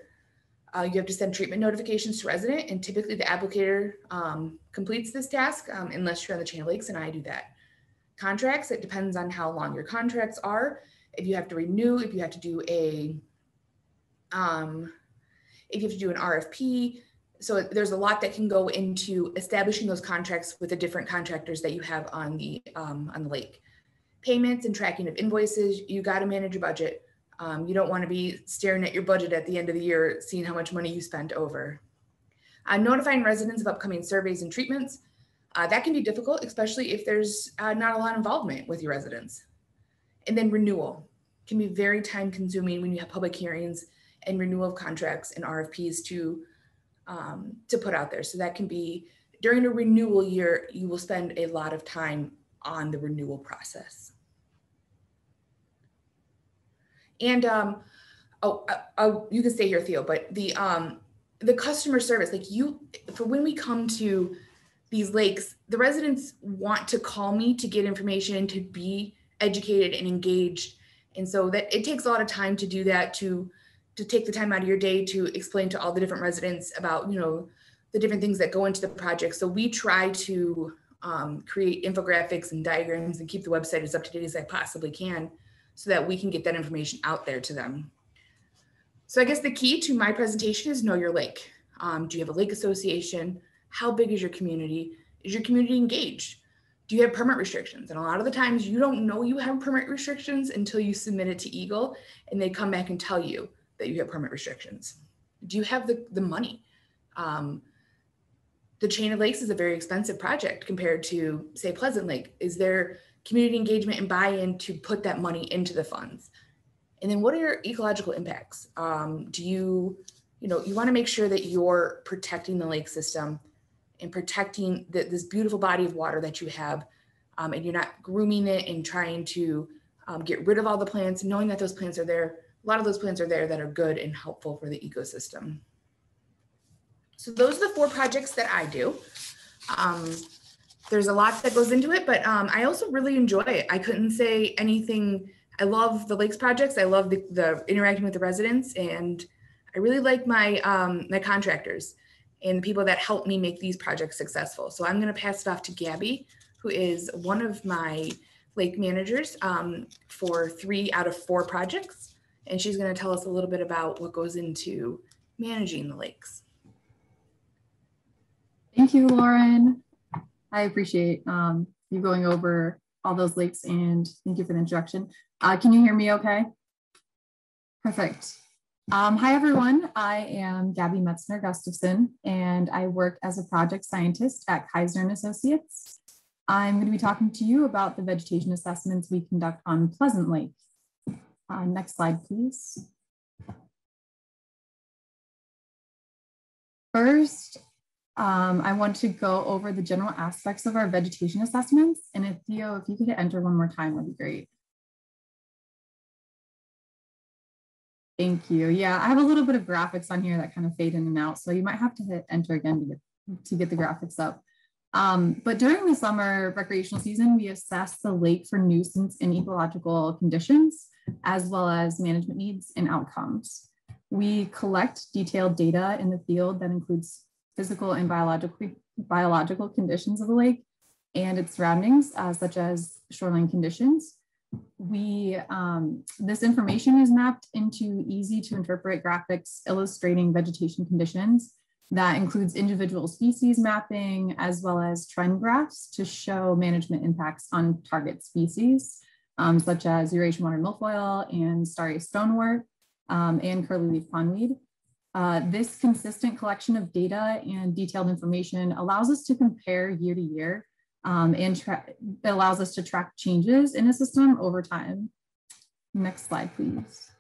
You have to send treatment notifications to resident, and typically the applicator completes this task unless you're on the chain of lakes, and I do that. Contracts, it depends on how long your contracts are. If you have to renew, if you have to do an RFP. So there's a lot that can go into establishing those contracts with the different contractors that you have on the lake. Payments and tracking of invoices, you got to manage your budget. You don't want to be staring at your budget at the end of the year, seeing how much money you spent over. Notifying residents of upcoming surveys and treatments. That can be difficult, especially if there's not a lot of involvement with your residents. And then renewal can be very time consuming when you have public hearings and renewal of contracts and RFPs to put out there. So that can be during a renewal year, you will spend a lot of time on the renewal process. And you can stay here, Theo, but the customer service, like for when we come to these lakes, the residents want to call me to get information, to be educated and engaged. And so that it takes a lot of time to do that, to take the time out of your day to explain to all the different residents about, you know, the different things that go into the project. So we try to create infographics and diagrams and keep the website as up to date as I possibly can so that we can get that information out there to them. So I guess the key to my presentation is know your lake. Do you have a lake association? How big is your community? Is your community engaged? Do you have permit restrictions? And a lot of the times you don't know you have permit restrictions until you submit it to Eagle and they come back and tell you that you have permit restrictions. Do you have the money? The chain of lakes is a very expensive project compared to, say, Pleasant Lake. Is there community engagement and buy-in to put that money into the funds? And then what are your ecological impacts? You want to make sure that you're protecting the lake system and protecting this beautiful body of water that you have, and you're not grooming it and trying to get rid of all the plants, knowing that those plants are there. A lot of those plants are there that are good and helpful for the ecosystem. So those are the 4 projects that I do. There's a lot that goes into it, but I also really enjoy it. I couldn't say anything. I love the lakes projects. I love the interacting with the residents, and I really like my my contractors and the people that help me make these projects successful. So I'm going to pass it off to Gabby, who is one of my lake managers for 3 out of 4 projects. And she's going to tell us a little bit about what goes into managing the lakes. Thank you, Lauren. I appreciate you going over all those lakes, and thank you for the introduction. Can you hear me okay? Perfect. Hi, everyone. I am Gabby Metzner-Gustafson, and I work as a project scientist at Kaiser & Associates. I'm going to be talking to you about the vegetation assessments we conduct on Pleasant Lake. Next slide, please. First, I want to go over the general aspects of our vegetation assessments. And if Theo, if you could hit enter one more time, that'd be great. Thank you. Yeah, I have a little bit of graphics on here that kind of fade in and out. So you might have to hit enter again to get the graphics up. But during the summer recreational season, we assess the lake for nuisance and ecological conditions, as well as management needs and outcomes. We collect detailed data in the field that includes physical and biological conditions of the lake and its surroundings, such as shoreline conditions. This information is mapped into easy to interpret graphics illustrating vegetation conditions that includes individual species mapping, as well as trend graphs to show management impacts on target species, such as Eurasian watermilfoil and starry stonewort and curly-leaf pondweed. This consistent collection of data and detailed information allows us to compare year to year, and it allows us to track changes in a system over time. Next slide, please.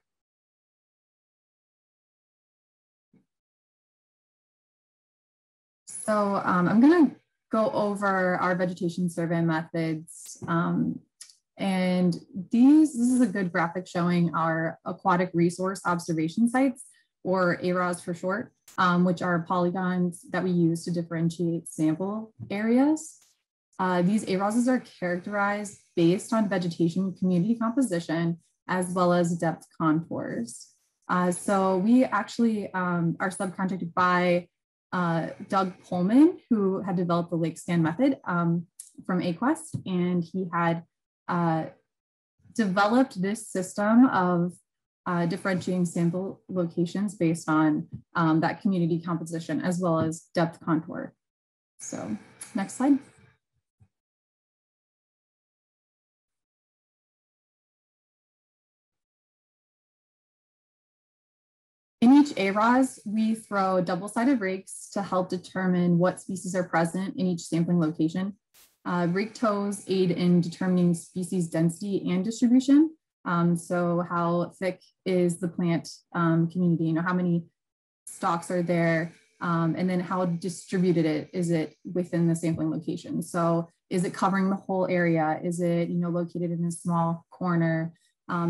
So I'm going to go over our vegetation survey methods. And this is a good graphic showing our aquatic resource observation sites, or AROS for short, which are polygons that we use to differentiate sample areas. These AROSs are characterized based on vegetation community composition, as well as depth contours. So we actually are subcontracted by Doug Pullman, who had developed the lake scan method from AQUARIUS, and he had developed this system of differentiating sample locations based on that community composition, as well as depth contour. So next slide. In each AROS, we throw double-sided rakes to help determine what species are present in each sampling location. Rake toes aid in determining species density and distribution. So how thick is the plant community, how many stalks are there, and then how distributed is it within the sampling location. So is it covering the whole area? Is it located in a small corner?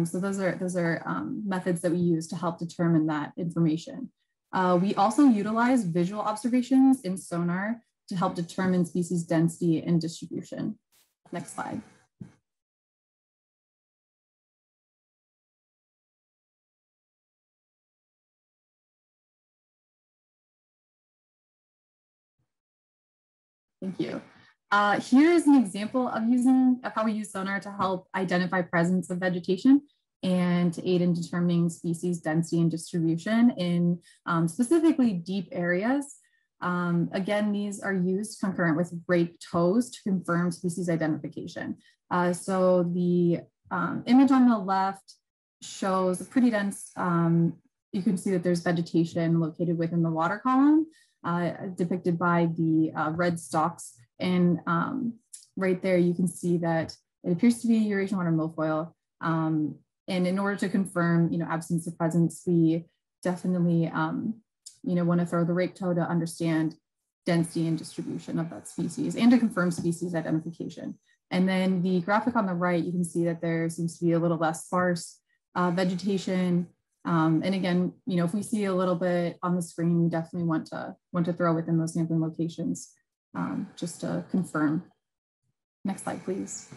So those are methods that we use to help determine that information. We also utilize visual observations in sonar to help determine species density and distribution. Next slide. Thank you. Here is an example of how we use sonar to help identify presence of vegetation and to aid in determining species density and distribution in specifically deep areas. Again, these are used concurrent with rake toes to confirm species identification. So the image on the left shows a pretty dense, you can see that there's vegetation located within the water column, depicted by the red stalks. And right there, you can see that it appears to be Eurasian watermilfoil. And in order to confirm, absence of presence, we definitely, want to throw the rake toe to understand density and distribution of that species and to confirm species identification. And then the graphic on the right, you can see that there seems to be a little less sparse vegetation. And again, if we see a little bit on the screen, we definitely want to throw within those sampling locations just to confirm. Next slide, please.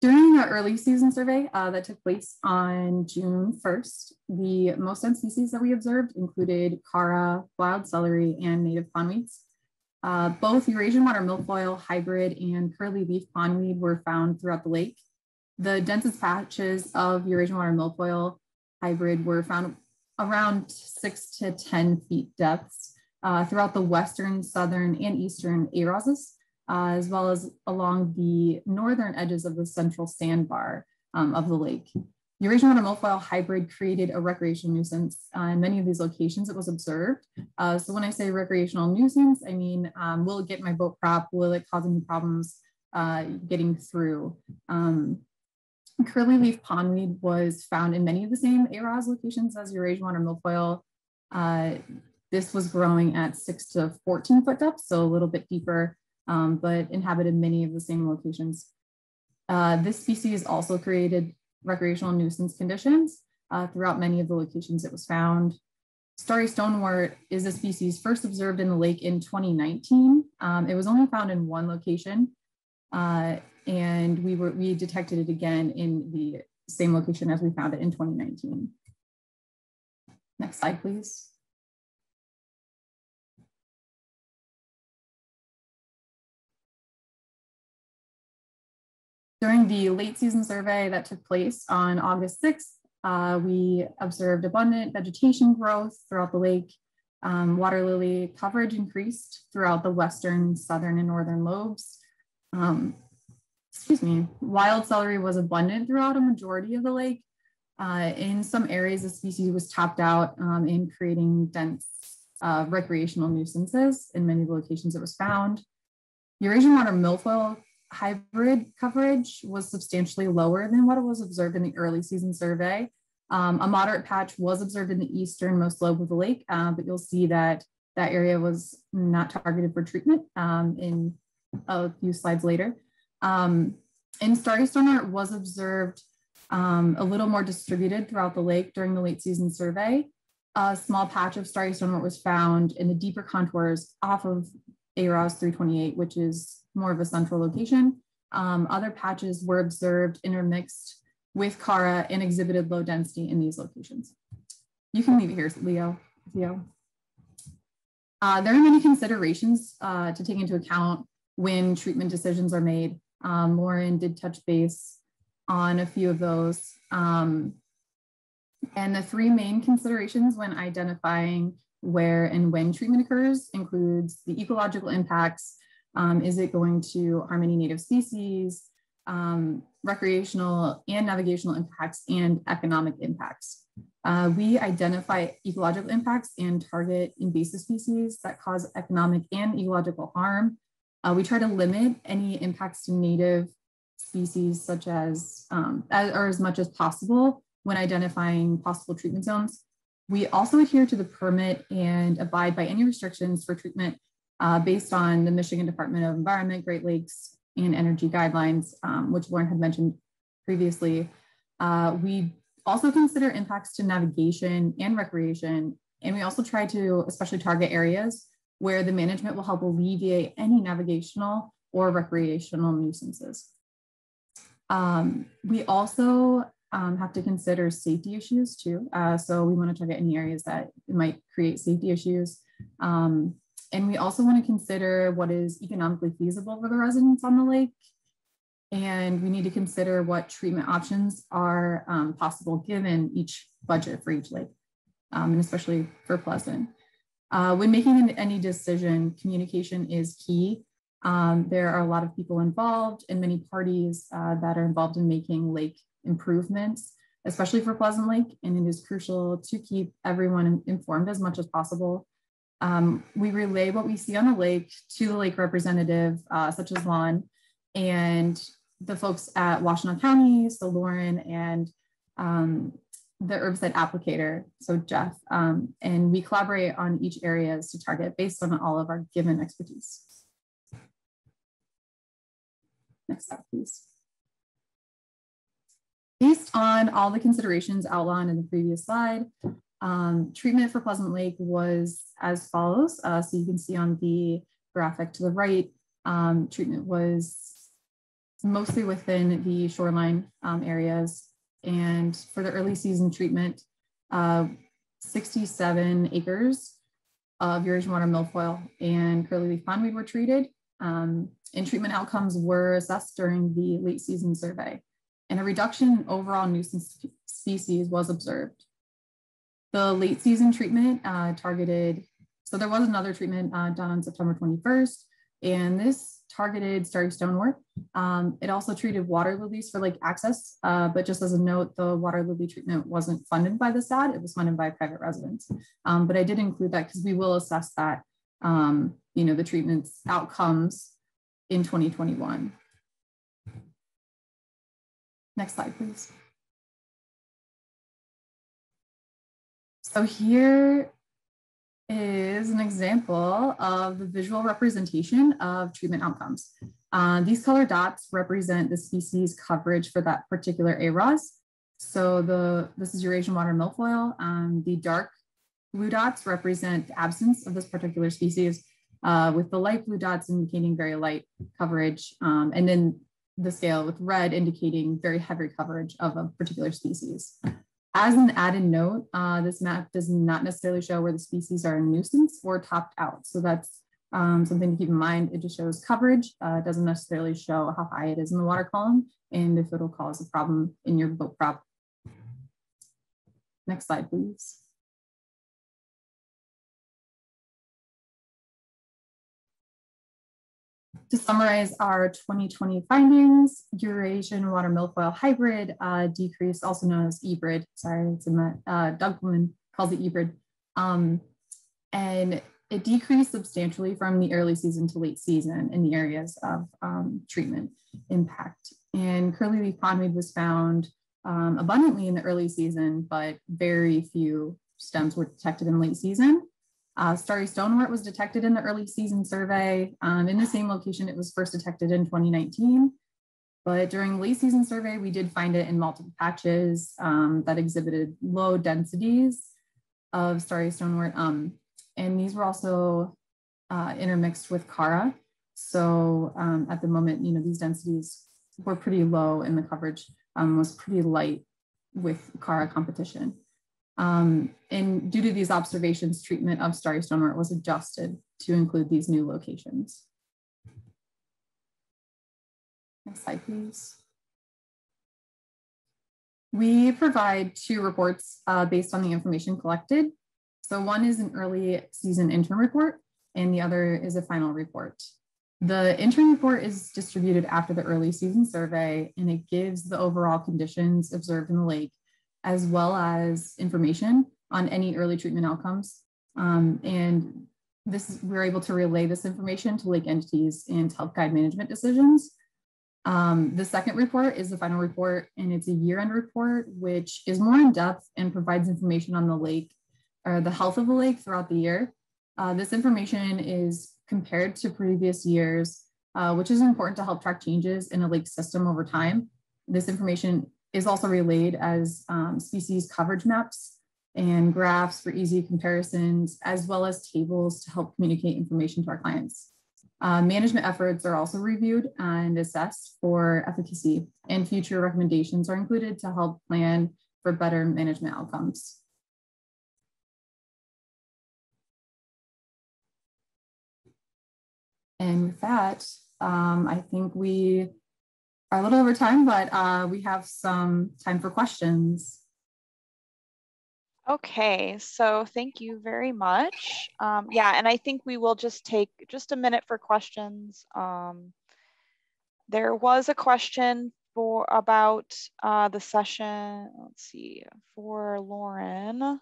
During the early season survey that took place on June 1st, the most dense species that we observed included Cara, wild celery, and native pondweeds. Both Eurasian watermilfoil hybrid and curly leaf pondweed were found throughout the lake. The densest patches of Eurasian watermilfoil hybrid were found around 6 to 10 feet depths throughout the western, southern, and eastern AROSs. As well as along the northern edges of the central sandbar of the lake. Eurasian watermilfoil hybrid created a recreational nuisance in many of these locations it was observed. So when I say recreational nuisance, I mean, will it get my boat prop? Will it cause any problems getting through? Curly leaf pondweed was found in many of the same AROS locations as Eurasian watermilfoil. This was growing at 6 to 14 foot depth, so a little bit deeper. But inhabited many of the same locations. This species also created recreational nuisance conditions throughout many of the locations it was found. Starry stonewort is a species first observed in the lake in 2019. It was only found in one location, and we detected it again in the same location as we found it in 2019. Next slide, please. During the late season survey that took place on August 6th, we observed abundant vegetation growth throughout the lake. Water lily coverage increased throughout the western, southern, and northern lobes. Wild celery was abundant throughout a majority of the lake. In some areas, the species was topped out in creating dense recreational nuisances in many of the locations it was found. Eurasian watermilfoil hybrid coverage was substantially lower than what was observed in the early season survey. A moderate patch was observed in the easternmost lobe of the lake, but you'll see that that area was not targeted for treatment in a few slides later. And starry stonewort was observed a little more distributed throughout the lake during the late season survey. A small patch of starry stonewort was found in the deeper contours off of AROS 328, which is more of a central location. Other patches were observed intermixed with Cara and exhibited low density in these locations. You can leave it here, Theo. There are many considerations to take into account when treatment decisions are made. Lauren did touch base on a few of those. And the three main considerations when identifying where and when treatment occurs includes the ecological impacts. Is it going to harm any native species, recreational and navigational impacts, and economic impacts? We identify ecological impacts and target invasive species that cause economic and ecological harm. We try to limit any impacts to native species such as, or as much as possible when identifying possible treatment zones. We also adhere to the permit and abide by any restrictions for treatment based on the Michigan Department of Environment, Great Lakes, and Energy guidelines, which Lauren had mentioned previously. We also consider impacts to navigation and recreation, and we also try to especially target areas where the management will help alleviate any navigational or recreational nuisances. We also have to consider safety issues too. So we want to target any areas that might create safety issues. And we also want to consider what is economically feasible for the residents on the lake. And we need to consider what treatment options are possible given each budget for each lake, and especially for Pleasant. When making any decision, communication is key. There are a lot of people involved and many parties that are involved in making lake improvements, especially for Pleasant Lake, and it is crucial to keep everyone informed as much as possible. We relay what we see on the lake to the lake representative, such as Lon, and the folks at Washtenaw County, so Lauren, and the herbicide applicator, so Jeff, and we collaborate on each areas to target based on all of our given expertise. Next slide, please. Based on all the considerations outlined in the previous slide, treatment for Pleasant Lake was as follows. So you can see on the graphic to the right, treatment was mostly within the shoreline areas. And for the early season treatment, 67 acres of Eurasian Watermilfoil and curly-leaf pondweed were treated. And treatment outcomes were assessed during the late season survey. And a reduction in overall nuisance species was observed. The late season treatment targeted, so there was another treatment done on September 21st, and this targeted starry stonewort. It also treated water lilies for lake access, but just as a note, the water lily treatment wasn't funded by the SAD, it was funded by private residents. But I did include that because we will assess that, the treatment's outcomes in 2021. Next slide, please. So here is an example of the visual representation of treatment outcomes. These color dots represent the species coverage for that particular AROS. So this is Eurasian Watermilfoil. The dark blue dots represent the absence of this particular species, with the light blue dots indicating very light coverage, and then the scale with red indicating very heavy coverage of a particular species. As an added note, this map does not necessarily show where the species are a nuisance or topped out. So that's something to keep in mind. It just shows coverage. It doesn't necessarily show how high it is in the water column and if it'll cause a problem in your boat prop. Next slide, please. To summarize our 2020 findings, Eurasian Watermilfoil hybrid decreased, also known as ebrid. Sorry, it's in that Doug Woman calls it ebrid. And it decreased substantially from the early season to late season in the areas of treatment impact. And curly-leaf pondweed was found abundantly in the early season, but very few stems were detected in late season. Starry stonewort was detected in the early season survey. In the same location it was first detected in 2019. But during late season survey, we did find it in multiple patches that exhibited low densities of starry stonewort. And these were also intermixed with Cara. So at the moment, these densities were pretty low and the coverage was pretty light with Cara competition. And due to these observations, treatment of starry stonewort was adjusted to include these new locations. Next slide, please. We provide 2 reports based on the information collected. So one is an early season interim report, and the other is a final report. The interim report is distributed after the early season survey, and it gives the overall conditions observed in the lake, as well as information on any early treatment outcomes. And we're able to relay this information to lake entities and help guide management decisions. The second report is the final report, and it's a year-end report, which is more in depth and provides information on the lake or the health of the lake throughout the year. This information is compared to previous years, which is important to help track changes in a lake system over time. This information is also relayed as species coverage maps and graphs for easy comparisons, as well as tables to help communicate information to our clients. Management efforts are also reviewed and assessed for efficacy, and future recommendations are included to help plan for better management outcomes. And with that, I think we are a little over time, but we have some time for questions. Okay, so thank you very much. Yeah, and I think we will just take just a minute for questions. There was a question about the session, let's see, for Lauren.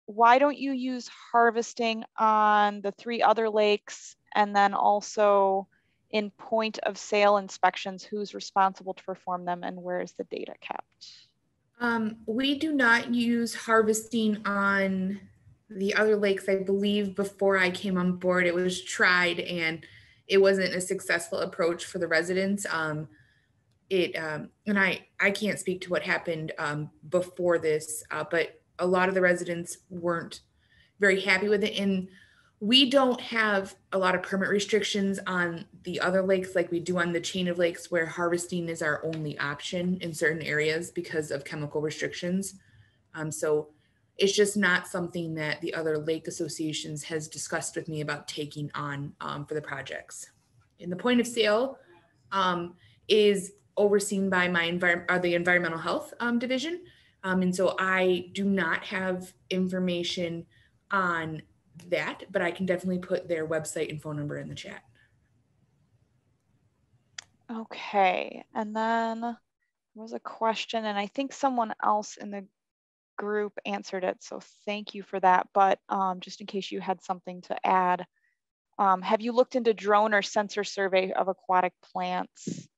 Why don't you use harvesting on the 3 other lakes, and then also in point of sale inspections, who's responsible to perform them and where is the data kept? We do not use harvesting on the other lakes. I believe before I came on board, it was tried and it wasn't a successful approach for the residents. And I can't speak to what happened before this, but a lot of the residents weren't very happy with it. And we don't have a lot of permit restrictions on the other lakes like we do on the chain of lakes, where harvesting is our only option in certain areas because of chemical restrictions. So it's just not something that the other lake associations has discussed with me about taking on for the projects. And the point of sale is overseen by the environmental health division. And so I do not have information on that, but I can definitely put their website and phone number in the chat. Okay, and then there was a question, and I think someone else in the group answered it, so thank you for that. But just in case you had something to add, have you looked into drone or sensor survey of aquatic plants?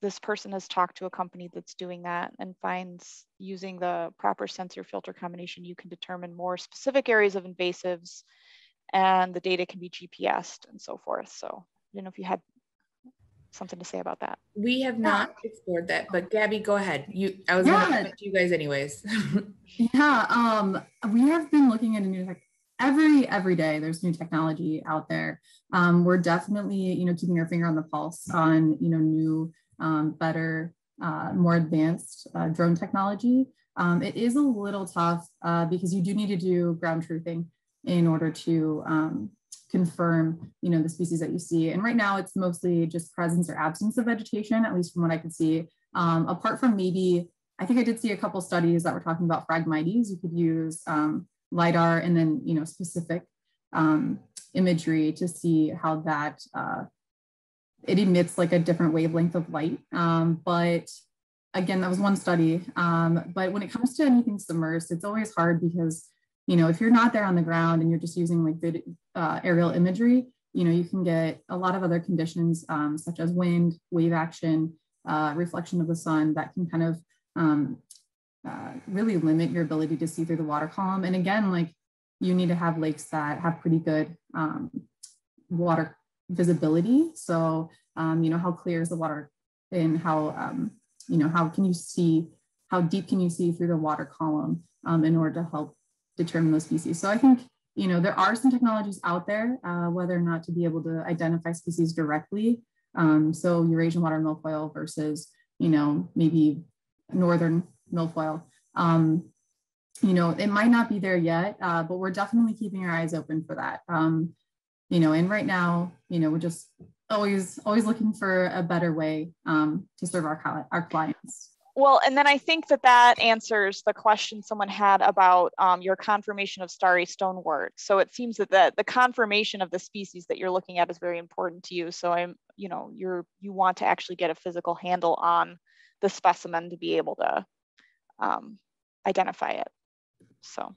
This person has talked to a company that's doing that and finds using the proper sensor filter combination, you can determine more specific areas of invasives, and the data can be GPSed and so forth. So I don't know if you had something to say about that. We have not explored that, but Gabby, go ahead. I was going to comment to you guys anyways. Yeah, we have been looking at a new every day. There's new technology out there. We're definitely, keeping our finger on the pulse on, new, better, more advanced drone technology. It is a little tough because you do need to do ground truthing in order to confirm, the species that you see. And right now it's mostly just presence or absence of vegetation, at least from what I could see. Apart from maybe, I think I did see a couple studies that were talking about Phragmites. You could use LiDAR and then, specific imagery to see how that, it emits like a different wavelength of light. But again, that was one study. But when it comes to anything submersed, it's always hard because, if you're not there on the ground and you're just using like good aerial imagery, you can get a lot of other conditions such as wind, wave action, reflection of the sun that can kind of really limit your ability to see through the water column. And again, like you need to have lakes that have pretty good water visibility. So, how clear is the water and how, how can you see, how deep can you see through the water column in order to help determine those species. So I think, there are some technologies out there, whether or not to be able to identify species directly. So Eurasian watermilfoil versus, maybe northern milfoil. It might not be there yet, but we're definitely keeping our eyes open for that. And right now, we're just always looking for a better way to serve our clients. Well, and then I think that answers the question someone had about your confirmation of starry stonewort. So it seems that the confirmation of the species that you're looking at is very important to you. So you want to actually get a physical handle on the specimen to be able to identify it. So.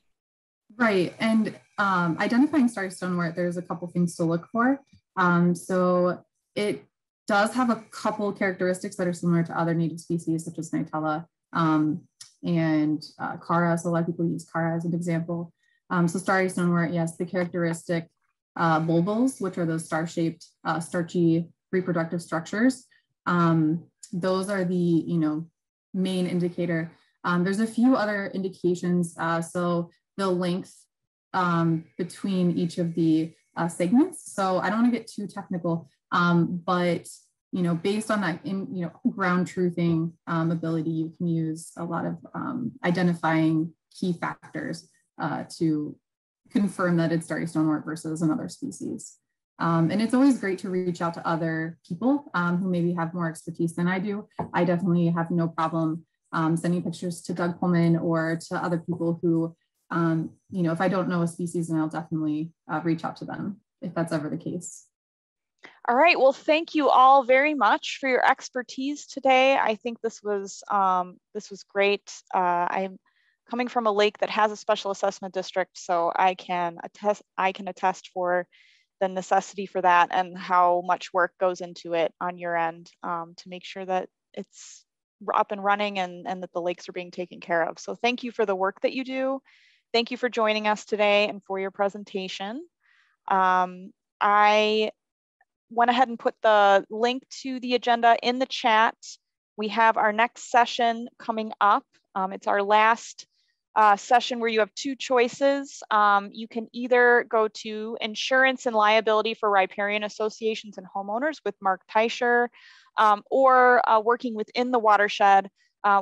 Right, and identifying starry stonewort, there's a couple things to look for. So it does have a couple characteristics that are similar to other native species, such as Nightella and Cara. So a lot of people use Cara as an example. So starry stonewort, yes, the characteristic bulbils, which are those star-shaped, starchy reproductive structures. Those are the main indicator. There's a few other indications. So the length between each of the segments. So I don't want to get too technical, but based on that ground truthing ability, you can use a lot of identifying key factors to confirm that it's starry stonewort versus another species. And it's always great to reach out to other people who maybe have more expertise than I do. I definitely have no problem sending pictures to Doug Pullman or to other people who, if I don't know a species, then I'll definitely reach out to them if that's ever the case. All right, well, thank you all very much for your expertise today. I think this was great. I'm coming from a lake that has a special assessment district, so I can attest for the necessity for that and how much work goes into it on your end to make sure that it's up and running and that the lakes are being taken care of. So thank you for the work that you do. Thank you for joining us today and for your presentation. I went ahead and put the link to the agenda in the chat. We have our next session coming up. It's our last session where you have two choices. You can either go to Insurance and Liability for Riparian Associations and Homeowners with Mark Teicher, or Working Within the Watershed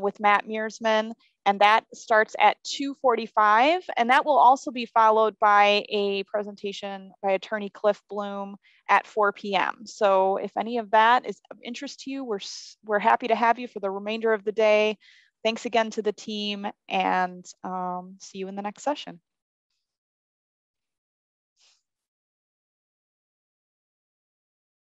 with Matt Mearsman. And that starts at 2:45. And that will also be followed by a presentation by Attorney Cliff Bloom at 4 p.m. So if any of that is of interest to you, we're happy to have you for the remainder of the day. Thanks again to the team, and see you in the next session.